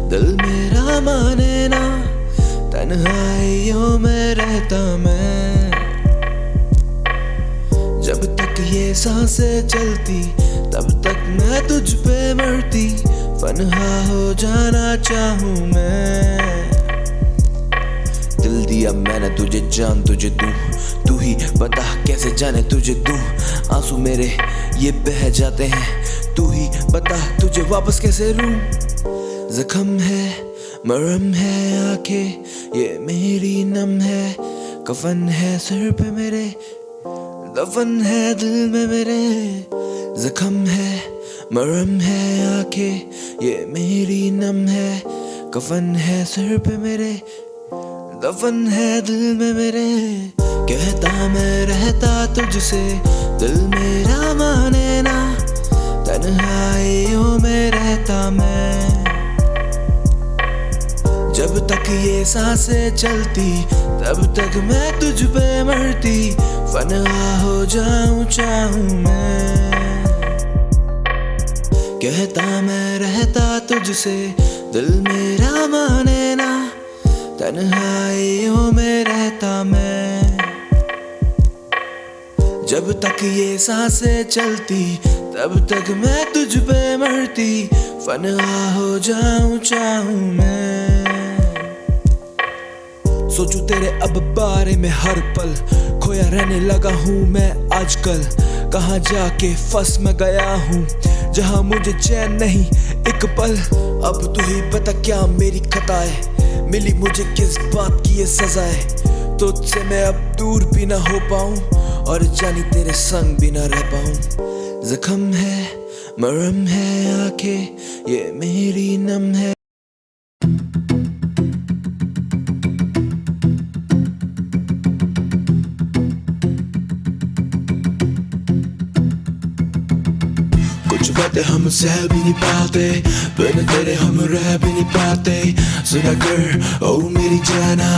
दिल मेरा माने ना, तन्हाइयों में रहता मैं। जब तक ये सांसें चलती तब तक मैं तुझ पे मरती, फना हो जाना चाहूं मैं। दिल दिया मैंने तुझे, जान तुझे दूं, तू ही बता कैसे जाने तुझे दूं। आंसू मेरे ये बह जाते हैं, तू ही बता तुझे वापस कैसे लूं। जख्म है मरहम है आंखें, ये मेरी नम है, कफन है सर पे मेरे, दफन है दिल में मेरे। जख्म है मरहम है आंखें, ये मेरी नम है, कफन है सर पे मेरे, दफन है दिल में मेरे। कहता मैं रहता तुझसे, दिल मेरा माने ना, तन्हाइयों में रहता मैं। जब तक ये सांसें चलती तब तक मैं तुझ पे मरती, फना हो जाऊं चाहूं मैं। कहता मैं रहता तुझसे, दिल मेरा माने ना, तन्हाइयों में रहता मैं। जब तक ये सांसें चलती तब तक मैं तुझ पे मरती, फना हो जाऊं चाहूं मैं। सोचूं तेरे अब बारे में हर पल, खोया रहने लगा हूँ मैं आजकल। कहाँ जाके फंस मैं गया हूँ, जहाँ मुझे चैन नहीं एक पल। अब तू ही बता क्या मेरी खता है, मिली मुझे किस बात की ये सजा है। तुझसे मैं अब दूर भी ना हो पाऊं, और जानी तेरे संग भी ना रह पाऊं। जख्म है मरहम है आंखें, ये मेरी नम है। कुछ बातें हम सह भी नहीं पाते, बिन तेरे हम रह भी नहीं पाते। सुना कर ओ मेरी जाना,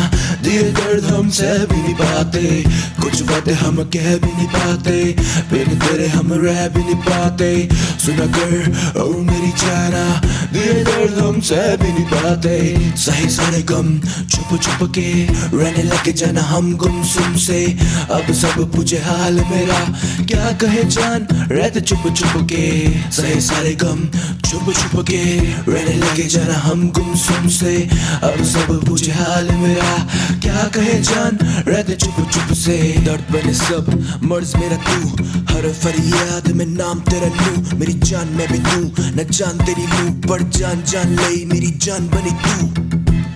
दिए दर्द हम सह भी नहीं पाते। कुछ बातें हम कह भी नहीं पाते, बिन तेरे हम रह भी नहीं पाते। सुना कर ओ मेरी जाना, दिए दर्द हम सह भी नहीं पाते। सही सारे गम छुप छुप के रहने लगे जाना हम गुमसुम से। अब सब पूछे हाल मेरा, क्या कहे जान रहते चुप चुप के। सही सारे गम छुप छुप के रहने लगे जाना हम गुमसुम से। अब सब पूछे हाल मेरा, क्या कहे जान रहते चुप चुप से। दर्द बने सब मर्ज मेरा तू, हर फरियाद में नाम तेरा लूं। मेरी जान मैं भी तू, न जान तेरी लूं, पर जान जान ले मेरी जान बनी तू।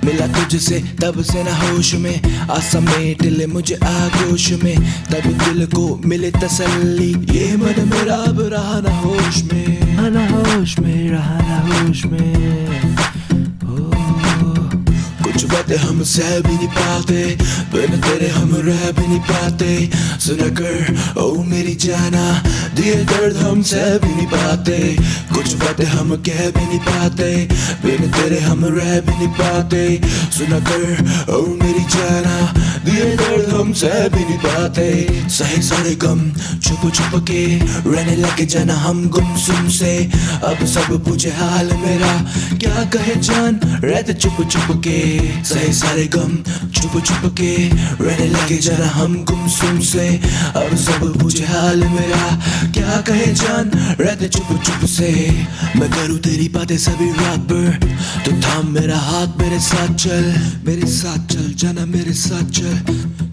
मिला तुझसे तब से ना होश में, आसा में ले मुझे आगोश में। तब दिल को मिले तसल्ली, ये मन मेरा अब रहा ना होश में, ना होश में रहा ना होश में। कुछ बातें हम सह भी नहीं पाते, बिन तेरे हम रह भी नहीं पाते। सुना कर ओ मेरी जाना, दिए दर्द हम सह भी नहीं पाते। कुछ बातें हम कह भी नहीं पाते, बिन तेरे हम रह भी नहीं पाते। सुना कर ओ मेरी जाना, दिए दर्द हम सह भी नहीं पाते। सही सारे गम छुप छुप के रहने लगे जाना हम गुमसुम से। अब सब पूछे हाल मेरा, क्या कहे जान रहते चुप चुप के। सही सारे गम छुप छुप के रहने लगे जरा हम गुमसुम से। अब सब पूछे हाल मेरा, क्या कहे जान रहते चुप चुप से। मैं करूँ तेरी बातें सभी रात भर, तो थाम मेरा हाथ मेरे साथ चल। मेरे साथ चल जाना मेरे साथ चल,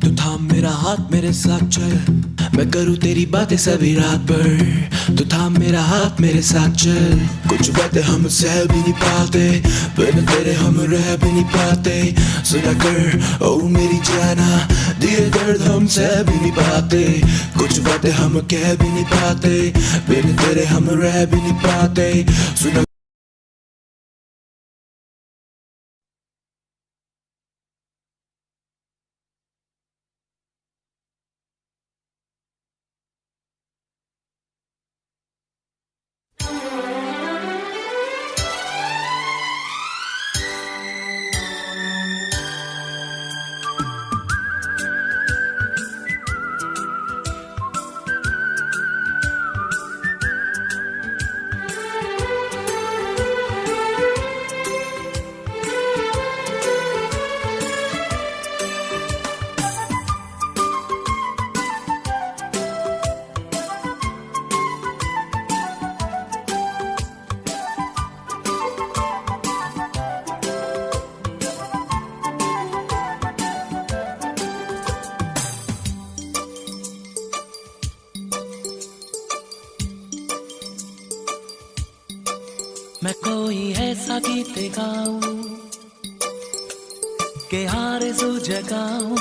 तो थाम मेरा हाथ मेरे साथ चल। मैं करूँ तेरी बातें सभी रात भर, तो थाम मेरा हाथ मेरे साथ चल। कुछ बातें हम सह भी नहीं पाते, बिन तेरे हम रह भी नहीं पाते। सुना कर ओ मेरी जाना, दिए दर्द हम सह भी नहीं पाते। कुछ बातें हम कह भी नहीं पाते, बिन तेरे हम रह भी नहीं पाते। सुना मैं कोई ऐसा गीत गाऊं के आरज़ू जगाऊं,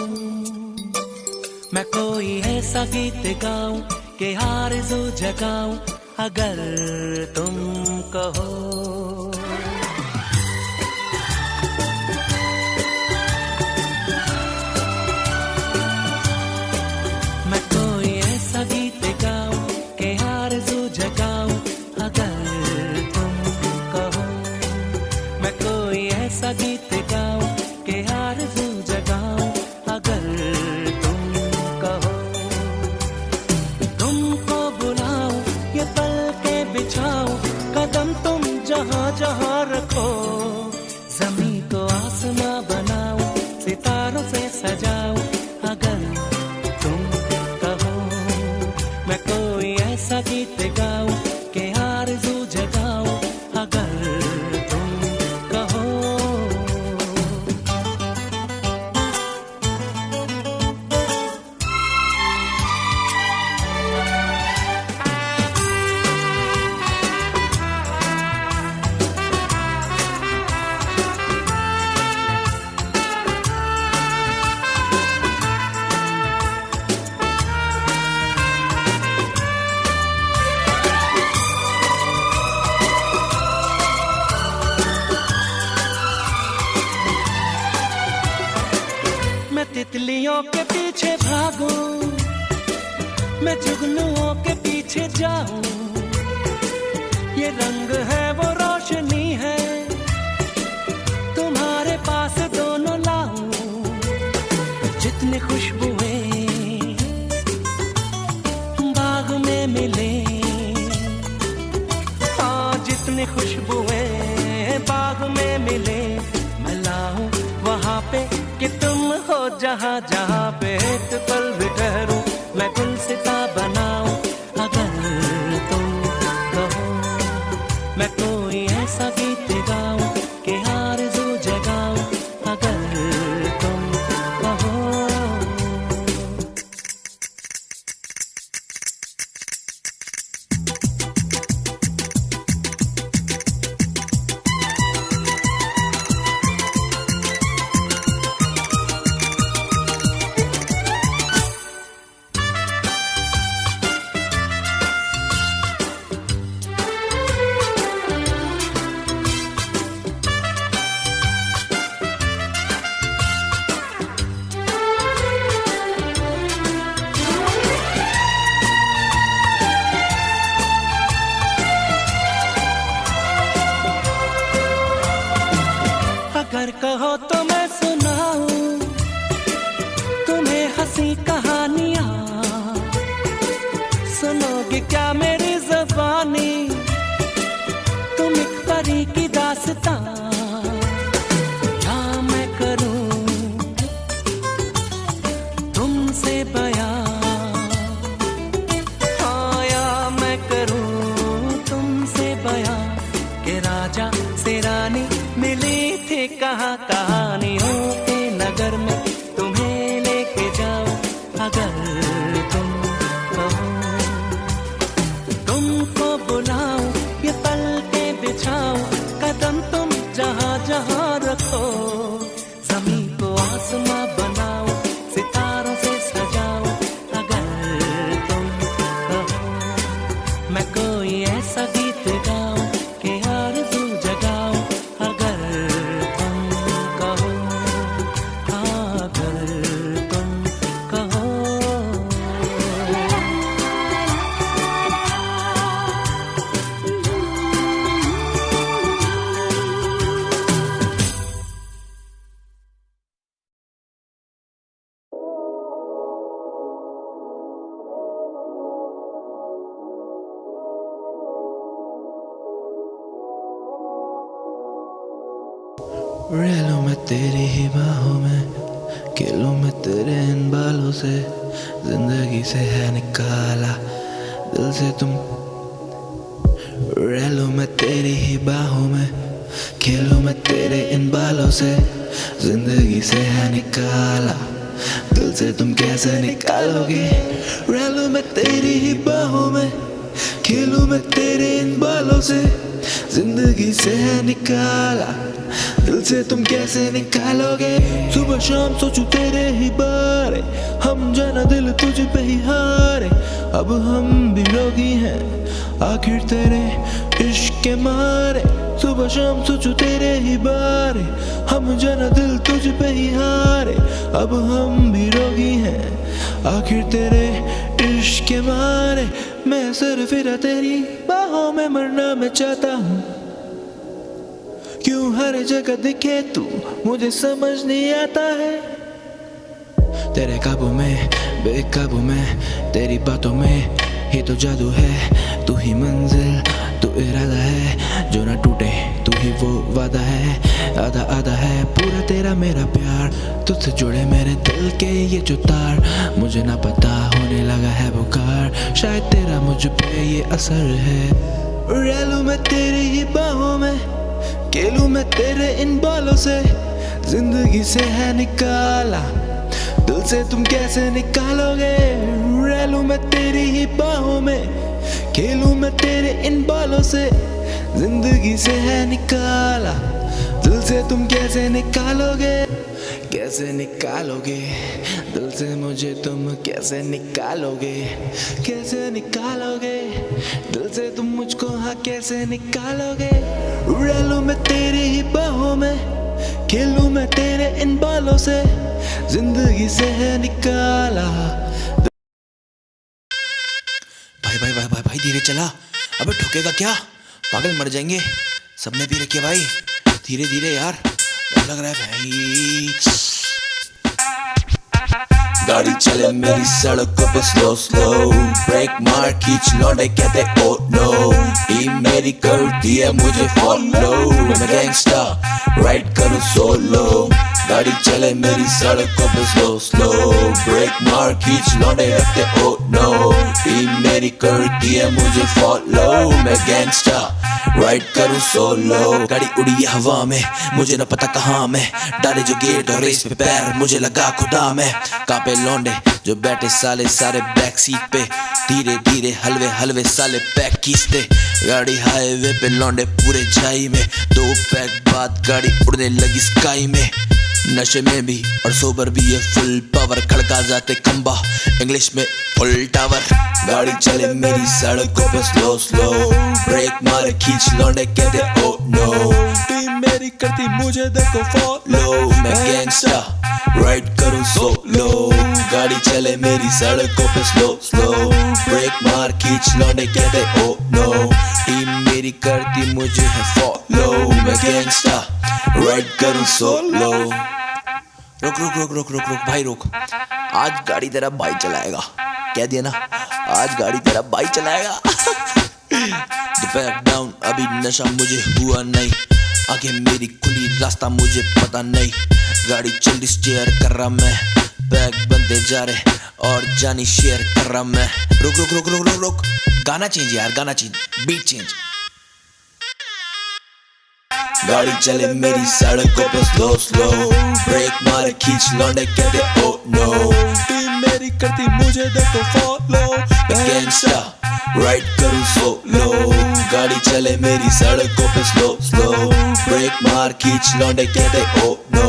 मैं कोई ऐसा गीत गाऊं के आरज़ू जगाऊं, अगर तुम कहो। मैं कोई ऐसा गीत गाऊं के आरज़ू जगाऊं, अगर तुम कहो। मैं कोई ऐसा गीत गाऊं के आरज़ू जगाऊं, अगर तुम कहो। तुमको बुलाऊं, ये पलके बिछाऊं, कदम तुम जहां जहां रखो। ज़मीं को आसमां बनाऊं, सितारों से सजाऊं, अगर तुम कहो। मैं कोई ऐसा गीत गाऊं के आरज़ू जगाऊं, अगर तुम कहो। मैं तितलियों के पीछे भागूं, मैं जुगनुओं के पीछे जाऊं, ये रंग है वो रोशनी है, तुम्हारे पास दोनों लाऊं। जितनी खुशबुएं बाग में मिले, हाँ जितनी खुशबुएं बाग में मिले, मैं लाऊं वहाँ पे कि तुम हो जहाँ जहाँ पे एक पल भी ठहरूं, मैं गुलसिता बनाऊं, अगर तुम कहो। मैं कोई ऐसा गीत गाऊं कि आरज़ू जगाऊं, अगर तुम कहो। अगर कहो तो मैं सुनाऊं तुम्हें हंसी कहानियां, सुनोगे क्या मेरी ज़बानी, तुम एक परी की दास्तां। या मैं करूं तुमसे बयां, हाँ या मैं करूं तुमसे बयां, के राजा से रानी मिली थी कहाँ कहानियों के नगर में, तुम्हें लेके जाऊं, अगर तुम कहो। तुमको बुलाऊं, ये पलके बिछाऊं, कदम तुम जहाँ जहाँ रखो। ज़मीं को आसमां बनाऊं, सितारों से सजाऊं, अगर तुम कहो। मैं कोई ऐसा गीत गाऊं कि आरज़ू जगाऊं, अगर तुम कहो, अगर तुम कहो। रह लूं मैं तेरी ही बाहों में, खेलूं मैं तेरे इन बालों से, जिंदगी से है निकाला दिल से तुम। रह लूं मैं तेरी ही बाहों में, खेलूं मैं तेरे इन बालों से, जिंदगी से है निकाला दिल से तुम कैसे निकालोगे। रह लूं मैं तेरी ही बाहों में, खेलूं मैं तेरे इन बालों से, जिंदगी से है निकाला, दिल से तुम कैसे निकालोगे। सुबह शाम सोचूं तेरे ही बारे, हम जाना दिल तुझ पे ही हारे। अब हम भी रोगी हैं आखिर तेरे इश्क के मारे। सुबह शाम सोचूं तेरे ही बारे, हम जाना दिल तुझ पे ही हारे। अब हम भी रोगी हैं आखिर तेरे इश्क के मारे। मैं सर फिरा तेरी बाहों में मरना मैं चाहता हूँ, क्यों हर जगह दिखे तू मुझे समझ नहीं आता है। तेरे काबू में बेकाबू में, तेरी बातों में ही तो जादू है। तू ही मंजिल तू इरादा है, जो ना टूटे तू ही वो वादा है। आधा आधा है पूरा तेरा मेरा प्यार, तुझसे जुड़े मेरे दिल के ये जो तार। मुझे ना पता होने लगा है बुखार, शायद तेरा मुझ पे ये असर है। रैलू मैं तेरी ही बाहों में, खेलूं मैं तेरे इन बालों से। जिंदगी से है निकाला, दिल से तुम कैसे निकालोगे। रैलूं मैं तेरी ही बाहों में, खेलूं मैं तेरे इन बालों से। जिंदगी से है निकाला, दिल से तुम कैसे निकालोगे। कैसे निकालोगे दिल से मुझे तुम कैसे निकालोगे। कैसे निकालोगे दिल से तुम मुझको, हाँ कैसे निकालोगे। रैलूं मैं तेरी ही बाहों में, खेलूं मैं तेरे इन बालों से। जिंदगी से है निकाला। भाई भाई भाई भाई भाई धीरे चला, अबे ठोकेगा क्या, पागल मर जाएंगे। सबने पी रखी है भाई, धीरे धीरे यार, डर लग रहा है भाई। गाड़ी चले मेरी सड़कों पे स्लो स्लो, ब्रेक मार खींच लौटे कहते ओ नो। टीम मेरी करती है मुझे फॉलो, मैं गैंगस्टर राइड करूं सोलो। गाड़ी चले मेरी सड़कों पे स्लो स्लो, ब्रेक मार खींच लौटे रखते ओ नो। टीम मेरी करती है मुझे फॉलो, मैं गैंगस्टर राइड करूं सोलो। गाड़ी उड़ी है हवा में, मुझे न पता कहाँ मैं, डाले जो गेट और रेस पे पैर मुझे लगा खुदा में। कांपे लौंडे जो बैठे साले सारे बैक सीट पे, धीरे धीरे हलवे हलवे साले पैक खींचते। गाड़ी हाईवे पे लौंडे पूरे छाई में, 2 पैक बाद गाड़ी उड़ने लगी स्काई में। नशे में भी और सोबर भी ये फुल पावर, खड़का जाते खंबा इंग्लिश में फुल टावर। गाड़ी चले मेरी सड़कों पे स्लो स्लो, ब्रेक मारे खींच लौंडे कहते ओ नो। टीम मेरी करती मुझे देखो फॉलो, मैं गैंगस्टर राइड करूं सोलो। गाड़ी चले मेरी सड़कों पे स्लो स्लो, ब्रेक मार खींच लौंडे कहते ओ नो। टीम मेरी करती मुझे है फॉलो, मैं गैंगस्टर राइड करूं सोलो। रुक रुक रुक रुक रुक रुक भाई रुक, आज गाड़ी तेरा भाई चलाएगा, कह दिया ना, आज गाड़ी तेरा भाई चलाएगा। दोपहर डाउन अभी नशा मुझे हुआ नहीं, आगे मेरी खुली रास्ता मुझे पता नहीं। गाड़ी चल स्टेयर कर रहा मैं, बैग बनते जा रहे और जानी शेयर कर रहा मैं। रुक रुक रुक रुक रुक रुक, गाना चेंज यार, गाना चेंज, बीट चेंज। गाड़ी चले मेरी सड़कों पे स्लो स्लो, ब्रेक मारे खींच लौंडे कहते ओ नो। टीम मेरी करती मुझे देखो फॉलो, मैं गैंगस्टर राइड करूं सोलो। गाड़ी चले मेरी सड़कों पे स्लो स्लो, ब्रेक मार खींच लौंडे कहते ओ नो।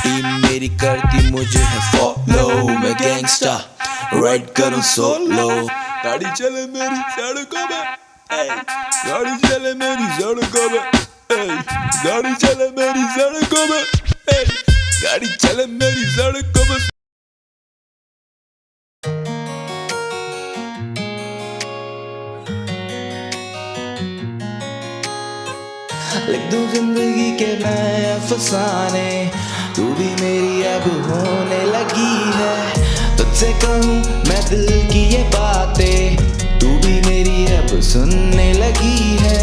टीम मेरी करती मुझे है फॉलो, मैं गैंगस्टर राइड करूं सोलो। गाड़ी चले मेरी सड़कों पे, गाड़ी चले मेरी सड़कों पे, गाड़ी चले मेरी सड़कों में, गाड़ी चले मेरी सड़कों में। लिख दूं जिंदगी के मैं अफसाने, तू भी मेरी अब होने लगी है। तुझसे कहूँ मैं दिल की ये बातें, तू भी मेरी अब सुनने लगी है।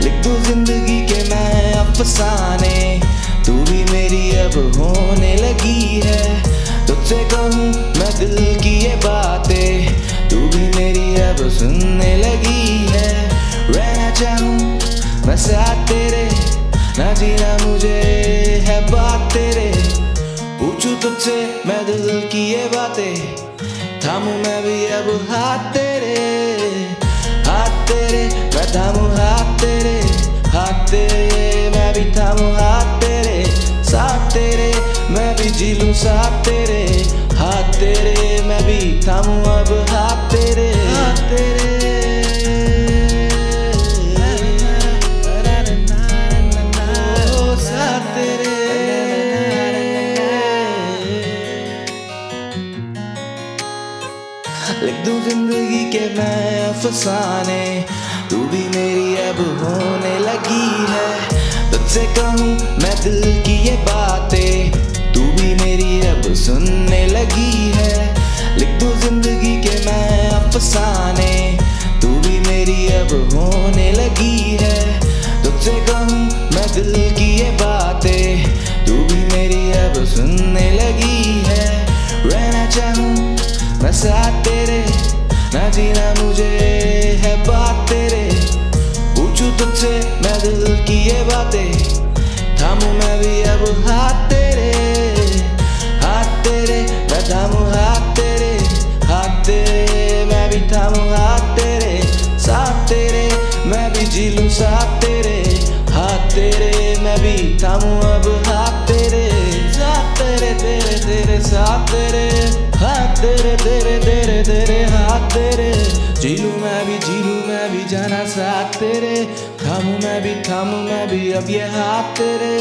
लिख दूं जिंदगी के मैं अफसाने, तू भी मेरी अब होने लगी है। तुझसे कहूँ मैं दिल की ये बातें, तू भी मेरी अब सुनने लगी है। रहना चाहूँ मैं साथ तेरे, ना जीना मुझे है बात तेरे। पूछूं तुझसे मैं दिल की ये बातें, थामूं मैं भी अब हाथ तेरे, हाथ तेरे, मैं थामूं हाथ तेरे। साथ तेरे, हाथ तेरे मैं भी थामूं अब हाथ तेरे, हाथ तेरे। ओ साथ तेरे। लिख दूं जिंदगी के मैं अफसाने, तू भी मेरी अब होने लगी है। तुझसे कहूँ मैं दिल की ये बातें, तू भी मेरी अब सुनने लगी है। लिख दूं जिंदगी के मैं अफसाने, तू भी मेरी अब होने लगी है। तुझसे कहूँ मैं दिल की ये बातें, तू भी मेरी अब सुनने लगी है। रहना चाहूँ मैं साथ तेरे, ना जीना मुझे है बात तेरे। पूछूं तुझसे मैं दिल की ये बातें, थामूं मैं भी अब हाथ तेरे, हाथ तेरे। मैं थामूं हाथ तेरे, हाथ तेरे। मैं भी थामूं हाथ तेरे, साथ तेरे। मैं भी जी लूं साथ तेरे, हाथ तेरे। मैं भी थामूं अब हाथ तेरे, साथ तेरे, तेरे तेरे साथ तेरे, हाथ तेरे तेरे तेरे तेरे हाथ तेरे। जी लूं मैं भी जाना साथ तेरे, थामूं मैं भी अब ये हाथ तेरे।